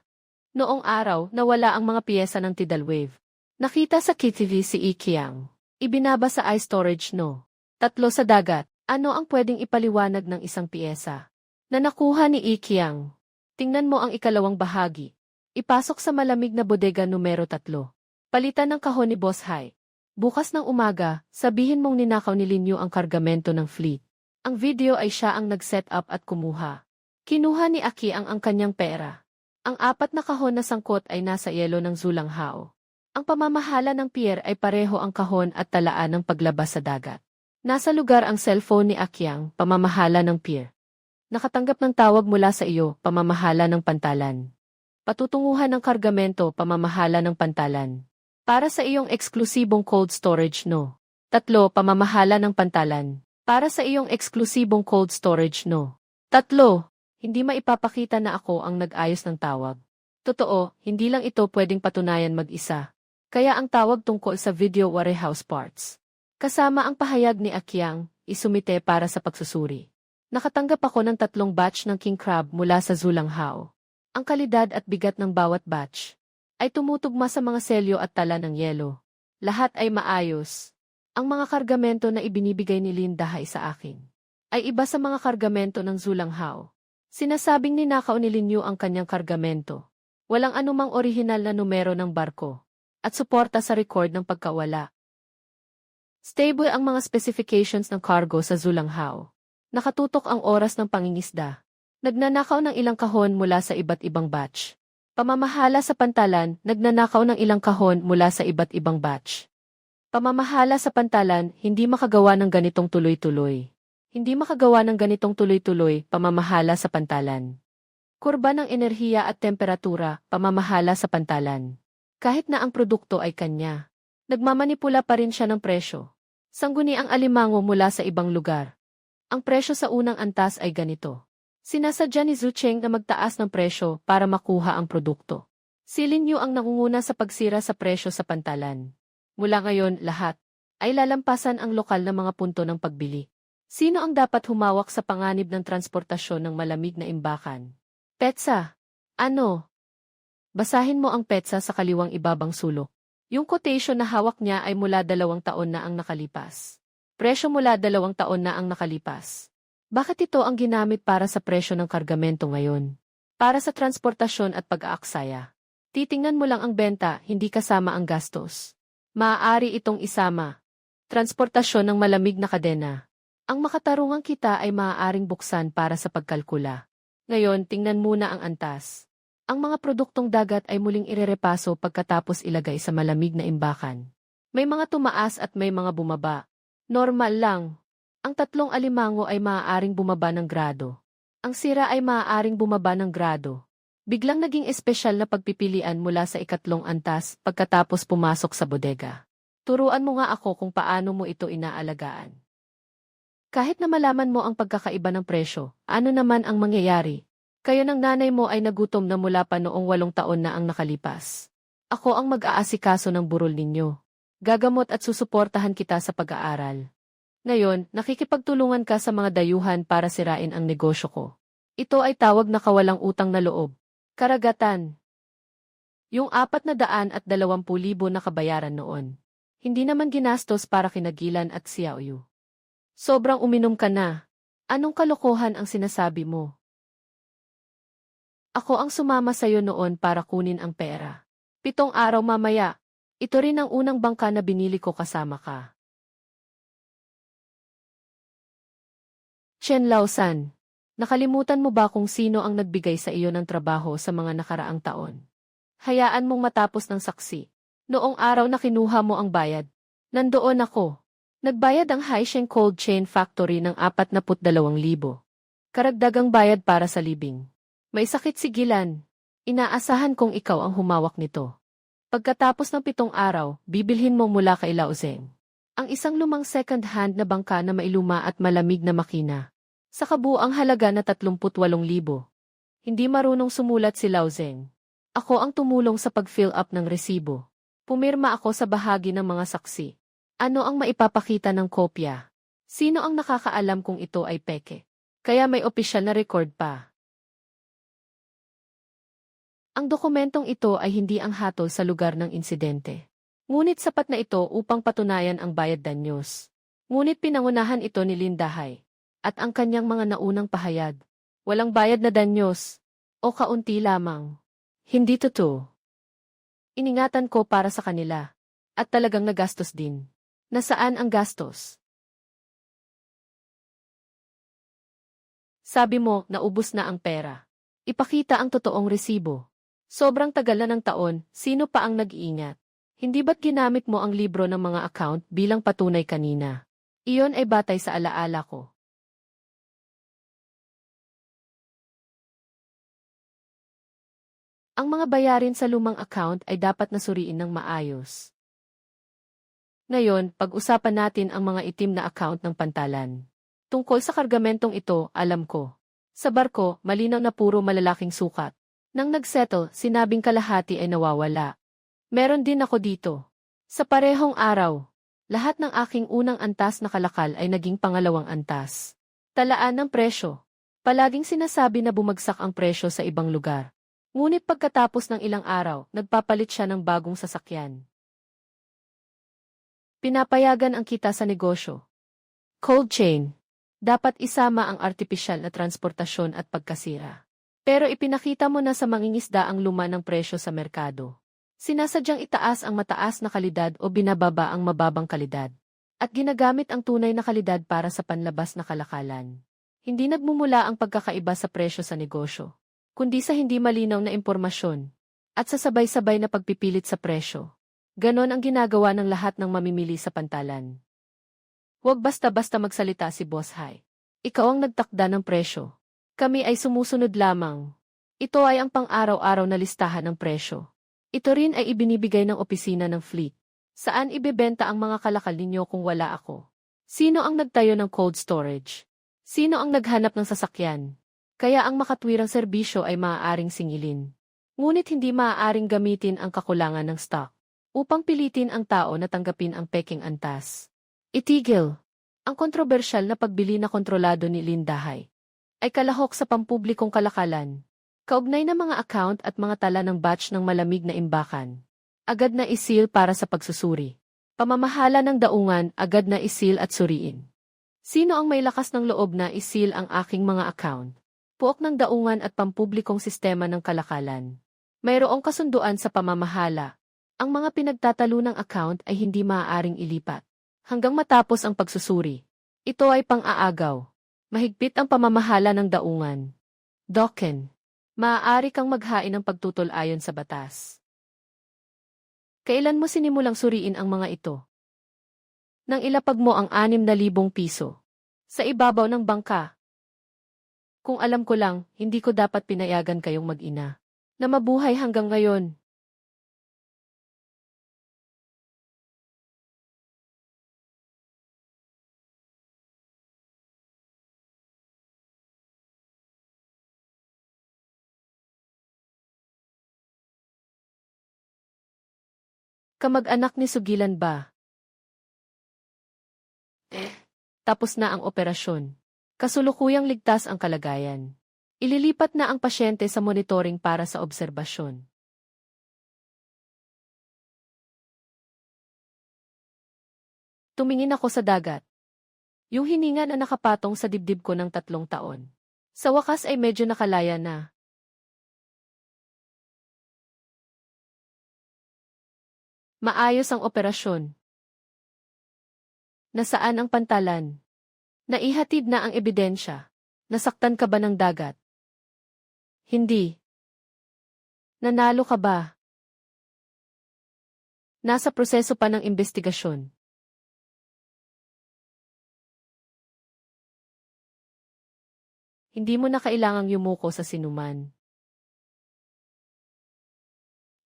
Noong araw, nawala ang mga piyesa ng tidal wave. Nakita sa KTV si Ikiang. Ibinaba sa ice storage no. 3 sa dagat. Ano ang pwedeng ipaliwanag ng isang piyesa? Na nakuha ni Ikiang. Tingnan mo ang ikalawang bahagi. Ipasok sa malamig na bodega numero 3. Palitan ng kahon ni Boss Hai. Bukas ng umaga, sabihin mong ninakaw ni Linyu ang kargamento ng fleet. Ang video ay siya ang nag-set up at kumuha. Kinuha ni Aki ang kanyang pera. Ang 4 na kahon na sangkot ay nasa yelo ng Zulang Hao. Ang pamamahala ng pier ay pareho ang kahon at talaan ng paglabas sa dagat. Nasa lugar ang cellphone ni Akyang, pamamahala ng pier. Nakatanggap ng tawag mula sa iyo, pamamahala ng pantalan. Patutunguhan ng kargamento, pamamahala ng pantalan. Para sa iyong eksklusibong cold storage no. 3, pamamahala ng pantalan. Para sa iyong eksklusibong cold storage no. 3, hindi maipapakita na ako ang nag-ayos ng tawag. Totoo, hindi lang ito pwedeng patunayan mag-isa. Kaya ang tawag tungkol sa video warehouse parts. Kasama ang pahayag ni Akyang, isumite para sa pagsusuri. Nakatanggap ako ng 3 batch ng king crab mula sa Zulang Hao. Ang kalidad at bigat ng bawat batch ay tumutugma sa mga selyo at tala ng yelo. Lahat ay maayos. Ang mga kargamento na ibinibigay ni Lindahay sa akin ay iba sa mga kargamento ng Zulang Hao. Sinasabing ninakaw ni Linyu ang kanyang kargamento. Walang anumang orihinal na numero ng barko at suporta sa record ng pagkawala. Stable ang mga specifications ng cargo sa Zulang Hao. Nakatutok ang oras ng pangingisda. Nagnanakaw ng ilang kahon mula sa iba't ibang batch. Pamamahala sa pantalan, nagnanakaw ng ilang kahon mula sa iba't ibang batch. Pamamahala sa pantalan, hindi makagawa ng ganitong tuloy-tuloy. Hindi makagawa ng ganitong tuloy-tuloy, pamamahala sa pantalan. Kurba ng enerhiya at temperatura, pamamahala sa pantalan. Kahit na ang produkto ay kanya. Nagmamanipula pa rin siya ng presyo. Sangguni ang alimango mula sa ibang lugar. Ang presyo sa unang antas ay ganito. Sinasadya ni Zucheng na magtaas ng presyo para makuha ang produkto. Si Linyu ang nangunguna sa pagsira sa presyo sa pantalan. Mula ngayon, lahat ay lalampasan ang lokal na mga punto ng pagbili. Sino ang dapat humawak sa panganib ng transportasyon ng malamig na imbakan? Petsa. Ano? Basahin mo ang petsa sa kaliwang ibabang sulok. Yung quotation na hawak niya ay mula 2 taon na ang nakalipas. Presyo mula 2 taon na ang nakalipas. Bakit ito ang ginamit para sa presyo ng kargamento ngayon? Para sa transportasyon at pag-aaksaya. Titingnan mo lang ang benta, hindi kasama ang gastos. Maaari itong isama. Transportasyon ng malamig na kadena. Ang makatarungang kita ay maaaring buksan para sa pagkalkula. Ngayon, tingnan muna ang antas. Ang mga produktong dagat ay muling irerepaso pagkatapos ilagay sa malamig na imbakan. May mga tumaas at may mga bumaba. Normal lang. Ang tatlong alimango ay maaaring bumaba ng grado. Ang sira ay maaaring bumaba ng grado. Biglang naging espesyal na pagpipilian mula sa ikatlong antas pagkatapos pumasok sa bodega. Turuan mo nga ako kung paano mo ito inaalagaan. Kahit na malaman mo ang pagkakaiba ng presyo, ano naman ang mangyayari? Kayo ng nanay mo ay nagutom na mula pa noong 8 taon na ang nakalipas. Ako ang mag-aasikaso ng burol ninyo. Gagamot at susuportahan kita sa pag-aaral. Ngayon, nakikipagtulungan ka sa mga dayuhan para sirain ang negosyo ko. Ito ay tawag na kawalang utang na loob. Karagatan. Yung 420,000 na kabayaran noon. Hindi naman ginastos para kinagilan at Xiaoyu. Sobrang uminom ka na. Anong kalokohan ang sinasabi mo? Ako ang sumama sa'yo noon para kunin ang pera. 7 araw mamaya. Ito rin ang unang bangka na binili ko kasama ka. Chen Laosan, nakalimutan mo ba kung sino ang nagbigay sa iyo ng trabaho sa mga nakaraang taon? Hayaan mong matapos ng saksi. Noong araw na kinuha mo ang bayad, nandoon ako. Nagbayad ang Haisheng Cold Chain Factory ng 42,000. Karagdagang bayad para sa libing. May sakit si Gilan. Inaasahan kong ikaw ang humawak nito. Pagkatapos ng 7 araw, bibilhin mo mula kay Lao Zeng ang isang lumang second-hand na bangka na mailuma at malamig na makina. Sa kabuuang halaga na 38,000. Hindi marunong sumulat si Lao Zeng. Ako ang tumulong sa pag-fill up ng resibo. Pumirma ako sa bahagi ng mga saksi. Ano ang maipapakita ng kopya? Sino ang nakakaalam kung ito ay peke? Kaya may opisyal na record pa. Ang dokumentong ito ay hindi ang hatol sa lugar ng insidente. Ngunit sapat na ito upang patunayan ang bayad danyos. Ngunit pinangunahan ito ni Lindahay. At ang kanyang mga naunang pahayag. Walang bayad na danyos. O kaunti lamang. Hindi totoo. Iningatan ko para sa kanila. At talagang nagastos din. Nasaan ang gastos? Sabi mo, naubos na ang pera. Ipakita ang totoong resibo. Sobrang tagal na ng taon, sino pa ang nag-iingat? Hindi ba't ginamit mo ang libro ng mga account bilang patunay kanina? Iyon ay batay sa alaala ko. Ang mga bayarin sa lumang account ay dapat nasuriin ng maayos. Ngayon, pag-usapan natin ang mga itim na account ng pantalan. Tungkol sa kargamentong ito, alam ko. Sa barko, malinaw na puro malalaking sukat. Nang nagsettle, sinabing kalahati ay nawawala. Meron din ako dito. Sa parehong araw, lahat ng aking unang antas na kalakal ay naging pangalawang antas. Talaan ng presyo. Palaging sinasabi na bumagsak ang presyo sa ibang lugar. Ngunit pagkatapos ng ilang araw, nagpapalit siya ng bagong sasakyan. Pinapayagan ang kita sa negosyo. Cold chain. Dapat isama ang artipisyal na transportasyon at pagkasira. Pero ipinakita mo na sa mangingisda ang luma ng presyo sa merkado. Sinasadyang itaas ang mataas na kalidad o binababa ang mababang kalidad. At ginagamit ang tunay na kalidad para sa panlabas na kalakalan. Hindi nagmumula ang pagkakaiba sa presyo sa negosyo, kundi sa hindi malinaw na impormasyon. At sa sabay-sabay na pagpipilit sa presyo. Ganon ang ginagawa ng lahat ng mamimili sa pantalan. Huwag basta-basta magsalita si Boss Hai. Ikaw ang nagtakda ng presyo. Kami ay sumusunod lamang. Ito ay ang pang-araw-araw na listahan ng presyo. Ito rin ay ibinibigay ng opisina ng fleet. Saan ibebenta ang mga kalakal ninyo kung wala ako? Sino ang nagtayo ng cold storage? Sino ang naghanap ng sasakyan? Kaya ang makatwirang serbisyo ay maaaring singilin. Ngunit hindi maaaring gamitin ang kakulangan ng stock upang pilitin ang tao na tanggapin ang peking antas. Itigil. Ang kontrobersyal na pagbili na kontrolado ni Lindahay ay kalahok sa pampublikong kalakalan. Kaugnay na mga account at mga tala ng batch ng malamig na imbakan. Agad na isil para sa pagsusuri. Pamamahala ng daungan, agad na isil at suriin. Sino ang may lakas ng loob na isil ang aking mga account? Puok ng daungan at pampublikong sistema ng kalakalan. Mayroong kasunduan sa pamamahala. Ang mga pinagtatalo ng account ay hindi maaaring ilipat hanggang matapos ang pagsusuri. Ito ay pang-aagaw. Mahigpit ang pamamahala ng daungan. Dokken. Maaari kang maghain ng pagtutol ayon sa batas. Kailan mo sinimulang suriin ang mga ito? Nang ilapag mo ang 6,000 piso sa ibabaw ng bangka. Kung alam ko lang, hindi ko dapat pinayagan kayong mag-ina na mabuhay hanggang ngayon. Kamag-anak ni Sugilan ba? Tapos na ang operasyon. Kasulukuyang ligtas ang kalagayan. Ililipat na ang pasyente sa monitoring para sa obserbasyon. Tumingin ako sa dagat. Yung hininga na nakapatong sa dibdib ko ng 3 taon. Sa wakas ay medyo nakalaya na. Maayos ang operasyon. Nasaan ang pantalan? Naihatid na ang ebidensya. Nasaktan ka ba ng dagat? Hindi. Nanalo ka ba? Nasa proseso pa ng investigasyon. Hindi mo na kailangang yumuko sa sinuman.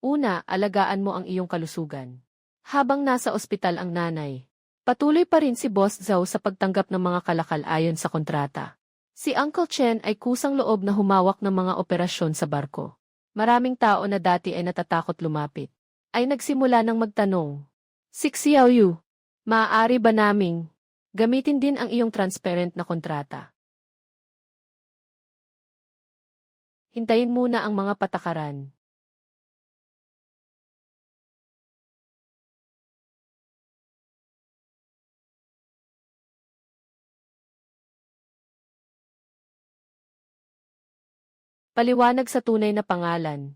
Una, alagaan mo ang iyong kalusugan. Habang nasa ospital ang nanay, patuloy pa rin si Boss Zhao sa pagtanggap ng mga kalakal ayon sa kontrata. Si Uncle Chen ay kusang loob na humawak ng mga operasyon sa barko. Maraming tao na dati ay natatakot lumapit ay nagsimula ng magtanong, Si Xiaoyu, maaari ba naming gamitin din ang iyong transparent na kontrata? Hintayin muna ang mga patakaran. Paliwanag sa tunay na pangalan.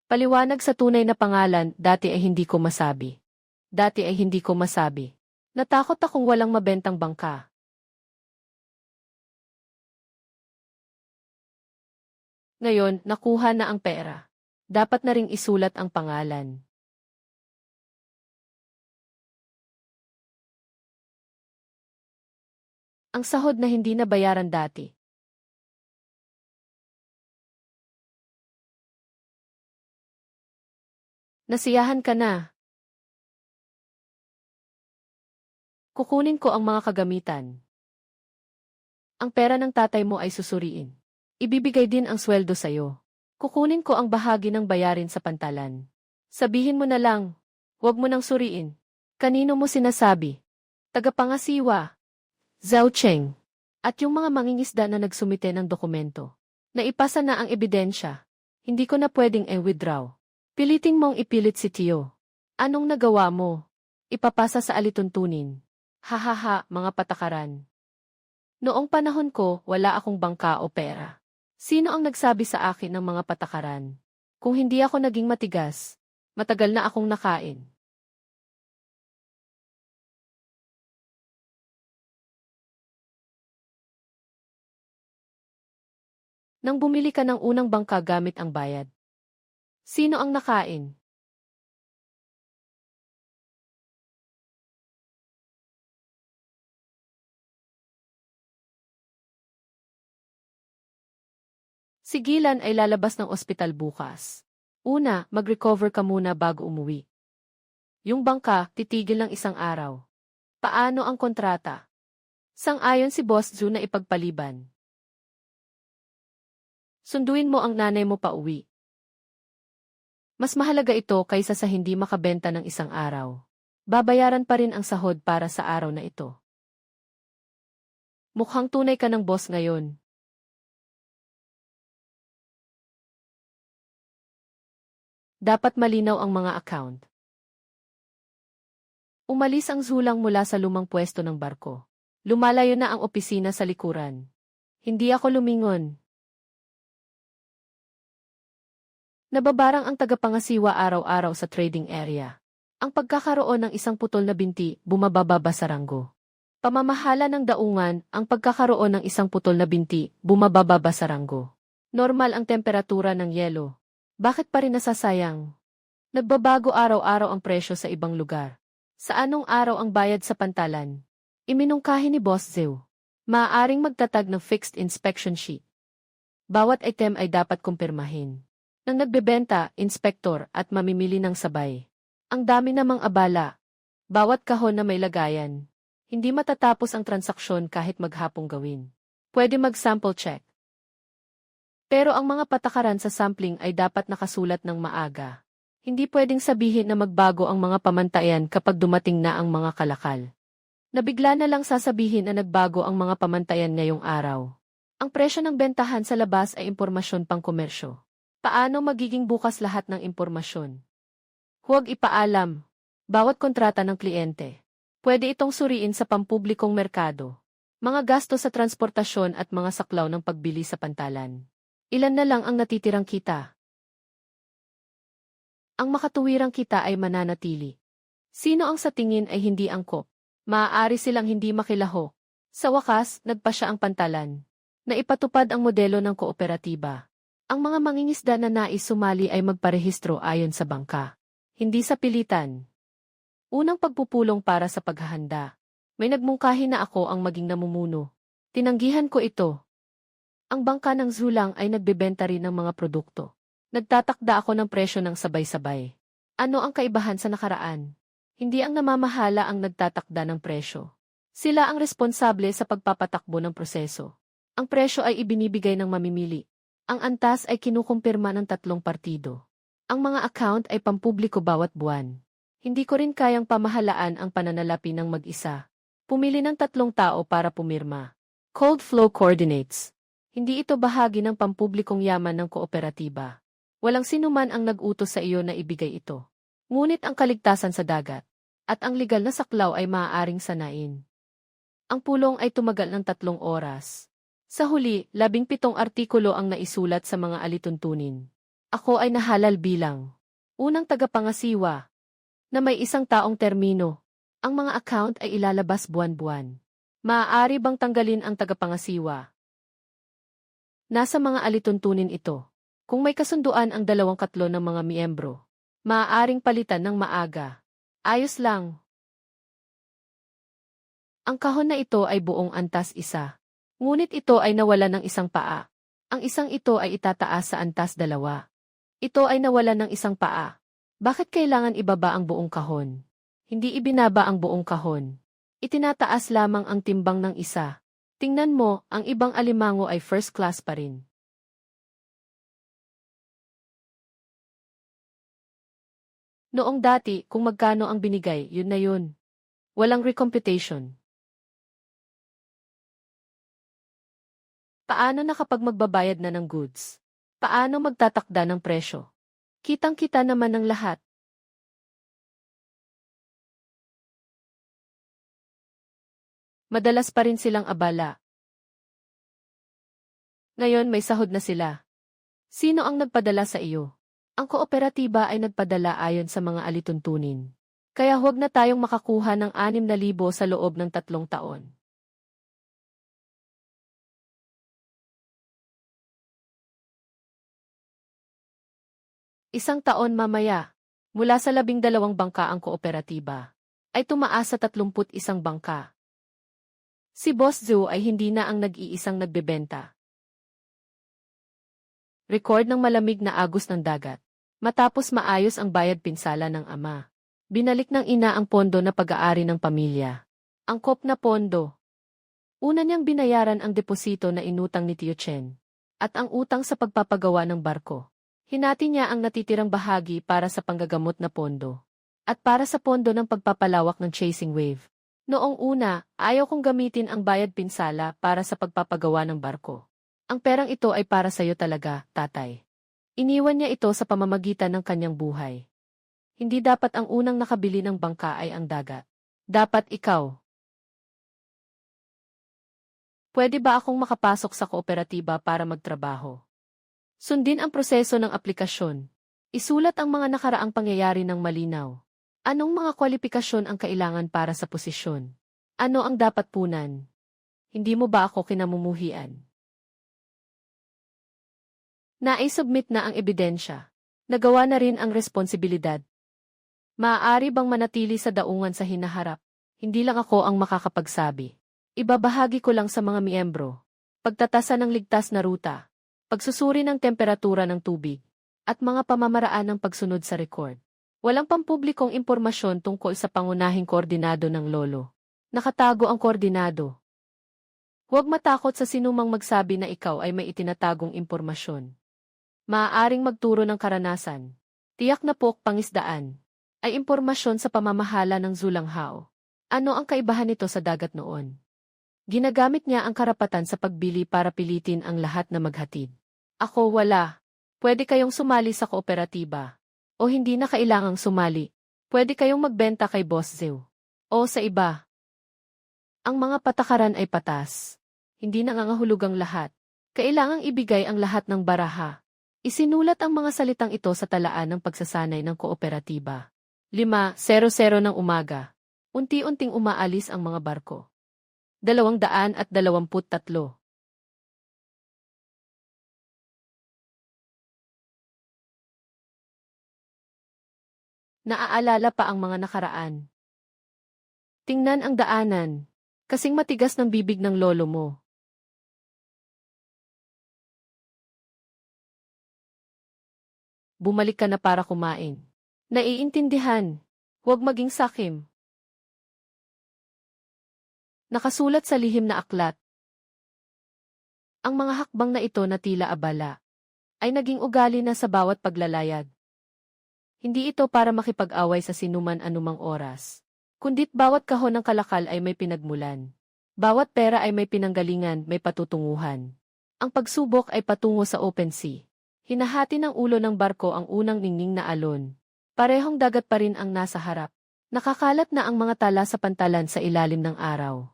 Paliwanag sa tunay na pangalan, dati ay hindi ko masabi. Dati ay hindi ko masabi. Natakot akong walang mabentang bangka. Ngayon, nakuha na ang pera. Dapat na ring isulat ang pangalan. Ang sahod na hindi nabayaran dati. Nasiyahan ka na. Kukunin ko ang mga kagamitan. Ang pera ng tatay mo ay susuriin. Ibibigay din ang sweldo sa'yo. Kukunin ko ang bahagi ng bayarin sa pantalan. Sabihin mo na lang, huwag mo nang suriin. Kanino mo sinasabi? Tagapangasiwa. Zhao Cheng. At yung mga mangingisda na nagsumite ng dokumento. Naipasa na ang ebidensya. Hindi ko na pwedeng withdraw. Piliting mong ipilit si Tio. Anong nagawa mo? Ipapasa sa alituntunin. Hahaha, mga patakaran. Noong panahon ko, wala akong bangka o pera. Sino ang nagsabi sa akin ng mga patakaran? Kung hindi ako naging matigas, matagal na akong nakain. Nang bumili ka ng unang bangka gamit ang bayad. Sino ang nakain? Si Gilan ay lalabas ng ospital bukas. Una, mag-recover ka muna bago umuwi. Yung bangka, titigil ng 1 araw. Paano ang kontrata? Sang-ayon si Boss Zhu na ipagpaliban. Sunduin mo ang nanay mo pa uwi. Mas mahalaga ito kaysa sa hindi makabenta ng 1 araw. Babayaran pa rin ang sahod para sa araw na ito. Mukhang tunay ka ng boss ngayon. Dapat malinaw ang mga account. Umalis ang zulang mula sa lumang pwesto ng barko. Lumalayo na ang opisina sa likuran. Hindi ako lumingon. Nababarang ang tagapangasiwa araw-araw sa trading area. Ang pagkakaroon ng isang putol na binti, bumababa sa ranggo. Pamamahala ng daungan, ang pagkakaroon ng isang putol na binti, bumababa sa ranggo. Normal ang temperatura ng yelo. Bakit pa rin nasasayang? Nagbabago araw-araw ang presyo sa ibang lugar. Sa anong araw ang bayad sa pantalan? Iminungkahi ni Boss Zhou. Maaaring magtatag ng fixed inspection sheet. Bawat item ay dapat kumpirmahin. Nang nagbebenta, inspektor at mamimili ng sabay. Ang dami namang abala. Bawat kahon na may lagayan. Hindi matatapos ang transaksyon kahit maghapong gawin. Pwede mag-sample check. Pero ang mga patakaran sa sampling ay dapat nakasulat ng maaga. Hindi pwedeng sabihin na magbago ang mga pamantayan kapag dumating na ang mga kalakal. Nabigla na lang sasabihin na nagbago ang mga pamantayan ngayong araw. Ang presyo ng bentahan sa labas ay impormasyon pang komersyo. Paano magiging bukas lahat ng impormasyon? Huwag ipaalam. Bawat kontrata ng kliyente. Pwede itong suriin sa pampublikong merkado. Mga gasto sa transportasyon at mga saklaw ng pagbili sa pantalan. Ilan na lang ang natitirang kita. Ang makatuwirang kita ay mananatili. Sino ang sa tingin ay hindi angkop? Maaari silang hindi makilaho. Sa wakas, nagpa siya ang pantalan. Naipatupad ang modelo ng kooperatiba. Ang mga mangingisda na nais sumali ay magparehistro ayon sa bangka. Hindi sa pilitan. Unang pagpupulong para sa paghahanda. May nagmungkahi na ako ang maging namumuno. Tinanggihan ko ito. Ang bangka ng Zulang ay nagbebenta rin ng mga produkto. Nagtatakda ako ng presyo ng sabay-sabay. Ano ang kaibahan sa nakaraan? Hindi ang namamahala ang nagtatakda ng presyo. Sila ang responsable sa pagpapatakbo ng proseso. Ang presyo ay ibinibigay ng mamimili. Ang antas ay kinukumpirma ng 3 partido. Ang mga account ay pampubliko bawat buwan. Hindi ko rin kayang pamahalaan ang pananalapi ng mag-isa. Pumili ng 3 tao para pumirma. Cold flow coordinates. Hindi ito bahagi ng pampublikong yaman ng kooperatiba. Walang sinuman ang nag-utos sa iyo na ibigay ito. Ngunit ang kaligtasan sa dagat at ang legal na saklaw ay maaaring sanain. Ang pulong ay tumagal ng 3 oras. Sa huli, 17 artikulo ang naisulat sa mga alituntunin. Ako ay nahalal bilang unang tagapangasiwa na may 1 taong termino. Ang mga account ay ilalabas buwan-buwan. Maaari bang tanggalin ang tagapangasiwa? Nasa mga alituntunin ito. Kung may kasunduan ang 2/3 ng mga miyembro, maaaring palitan ng maaga. Ayos lang. Ang kahon na ito ay buong antas 1. Ngunit ito ay nawala ng 1 paa. Ang isang ito ay itataas sa antas 2. Ito ay nawala ng 1 paa. Bakit kailangan ibaba ang buong kahon? Hindi ibinaba ang buong kahon. Itinataas lamang ang timbang ng 1. Tingnan mo, ang ibang alimango ay first class pa rin. Noong dati, kung magkano ang binigay, yun na yun. Walang recomputation. Paano na kapag magbabayad na ng goods? Paano magtatakda ng presyo? Kitang-kita naman ng lahat. Madalas pa rin silang abala. Ngayon may sahod na sila. Sino ang nagpadala sa iyo? Ang kooperatiba ay nagpadala ayon sa mga alituntunin. Kaya huwag na tayong makakuha ng 6,000 sa loob ng 3 taon. Isang taon mamaya, mula sa 12 bangka ang kooperatiba, ay tumaas sa 31 bangka. Si Boss Zhou ay hindi na ang nag-iisang nagbebenta. Record ng malamig na agos ng dagat. Matapos maayos ang bayad pinsala ng ama, binalik ng ina ang pondo na pag-aari ng pamilya. Angkop na pondo. Una niyang binayaran ang deposito na inutang ni Tio Chen, at ang utang sa pagpapagawa ng barko. Hinati niya ang natitirang bahagi para sa panggagamot na pondo, at para sa pondo ng pagpapalawak ng chasing wave. Noong una, ayaw kong gamitin ang bayad pinsala para sa pagpapagawa ng barko. Ang perang ito ay para sa iyo talaga, tatay. Iniwan niya ito sa pamamagitan ng kanyang buhay. Hindi dapat ang unang nakabili ng bangka ay ang dagat. Dapat ikaw. Pwede ba akong makapasok sa kooperatiba para magtrabaho? Sundin ang proseso ng aplikasyon. Isulat ang mga nakaraang pangyayari ng malinaw. Anong mga kwalifikasyon ang kailangan para sa posisyon? Ano ang dapat punan? Hindi mo ba ako kinamumuhian? Naisubmit na ang ebidensya. Nagawa na rin ang responsibilidad. Maaari bang manatili sa daungan sa hinaharap? Hindi lang ako ang makakapagsabi. Ibabahagi ko lang sa mga miyembro. Pagtatasa ng ligtas na ruta, pagsusuri ng temperatura ng tubig, at mga pamamaraan ng pagsunod sa record. Walang pampublikong impormasyon tungkol sa pangunahing koordinado ng lolo. Nakatago ang koordinado. Huwag matakot sa sinumang magsabi na ikaw ay may itinatagong impormasyon. Maaaring magturo ng karanasan. Tiyak na pangisdaan ay impormasyon sa pamamahala ng Zulanghao. Ano ang kaibahan nito sa dagat noon? Ginagamit niya ang karapatan sa pagbili para pilitin ang lahat na maghatid. Ako wala. Pwede kayong sumali sa kooperatiba. O hindi na kailangang sumali. Pwede kayong magbenta kay Boss Zew. O sa iba. Ang mga patakaran ay patas. Hindi nangangahulugang lahat. Kailangang ibigay ang lahat ng baraha. Isinulat ang mga salitang ito sa talaan ng pagsasanay ng kooperatiba. 5:00 ng umaga. Unti-unting umaalis ang mga barko. 223. Naaalala pa ang mga nakaraan. Tingnan ang daanan. Kasing matigas ng bibig ng lolo mo. Bumalik ka na para kumain. Naiintindihan. Huwag maging sakim. Nakasulat sa lihim na aklat. Ang mga hakbang na ito na tila abala ay naging ugali na sa bawat paglalayag. Hindi ito para makipag-away sa sinuman anumang oras, kundit bawat kahon ng kalakal ay may pinagmulan. Bawat pera ay may pinanggalingan, may patutunguhan. Ang pagsubok ay patungo sa open sea. Hinahati ng ulo ng barko ang unang ningning na alon. Parehong dagat pa rin ang nasa harap. Nakakalat na ang mga tala sa pantalan sa ilalim ng araw.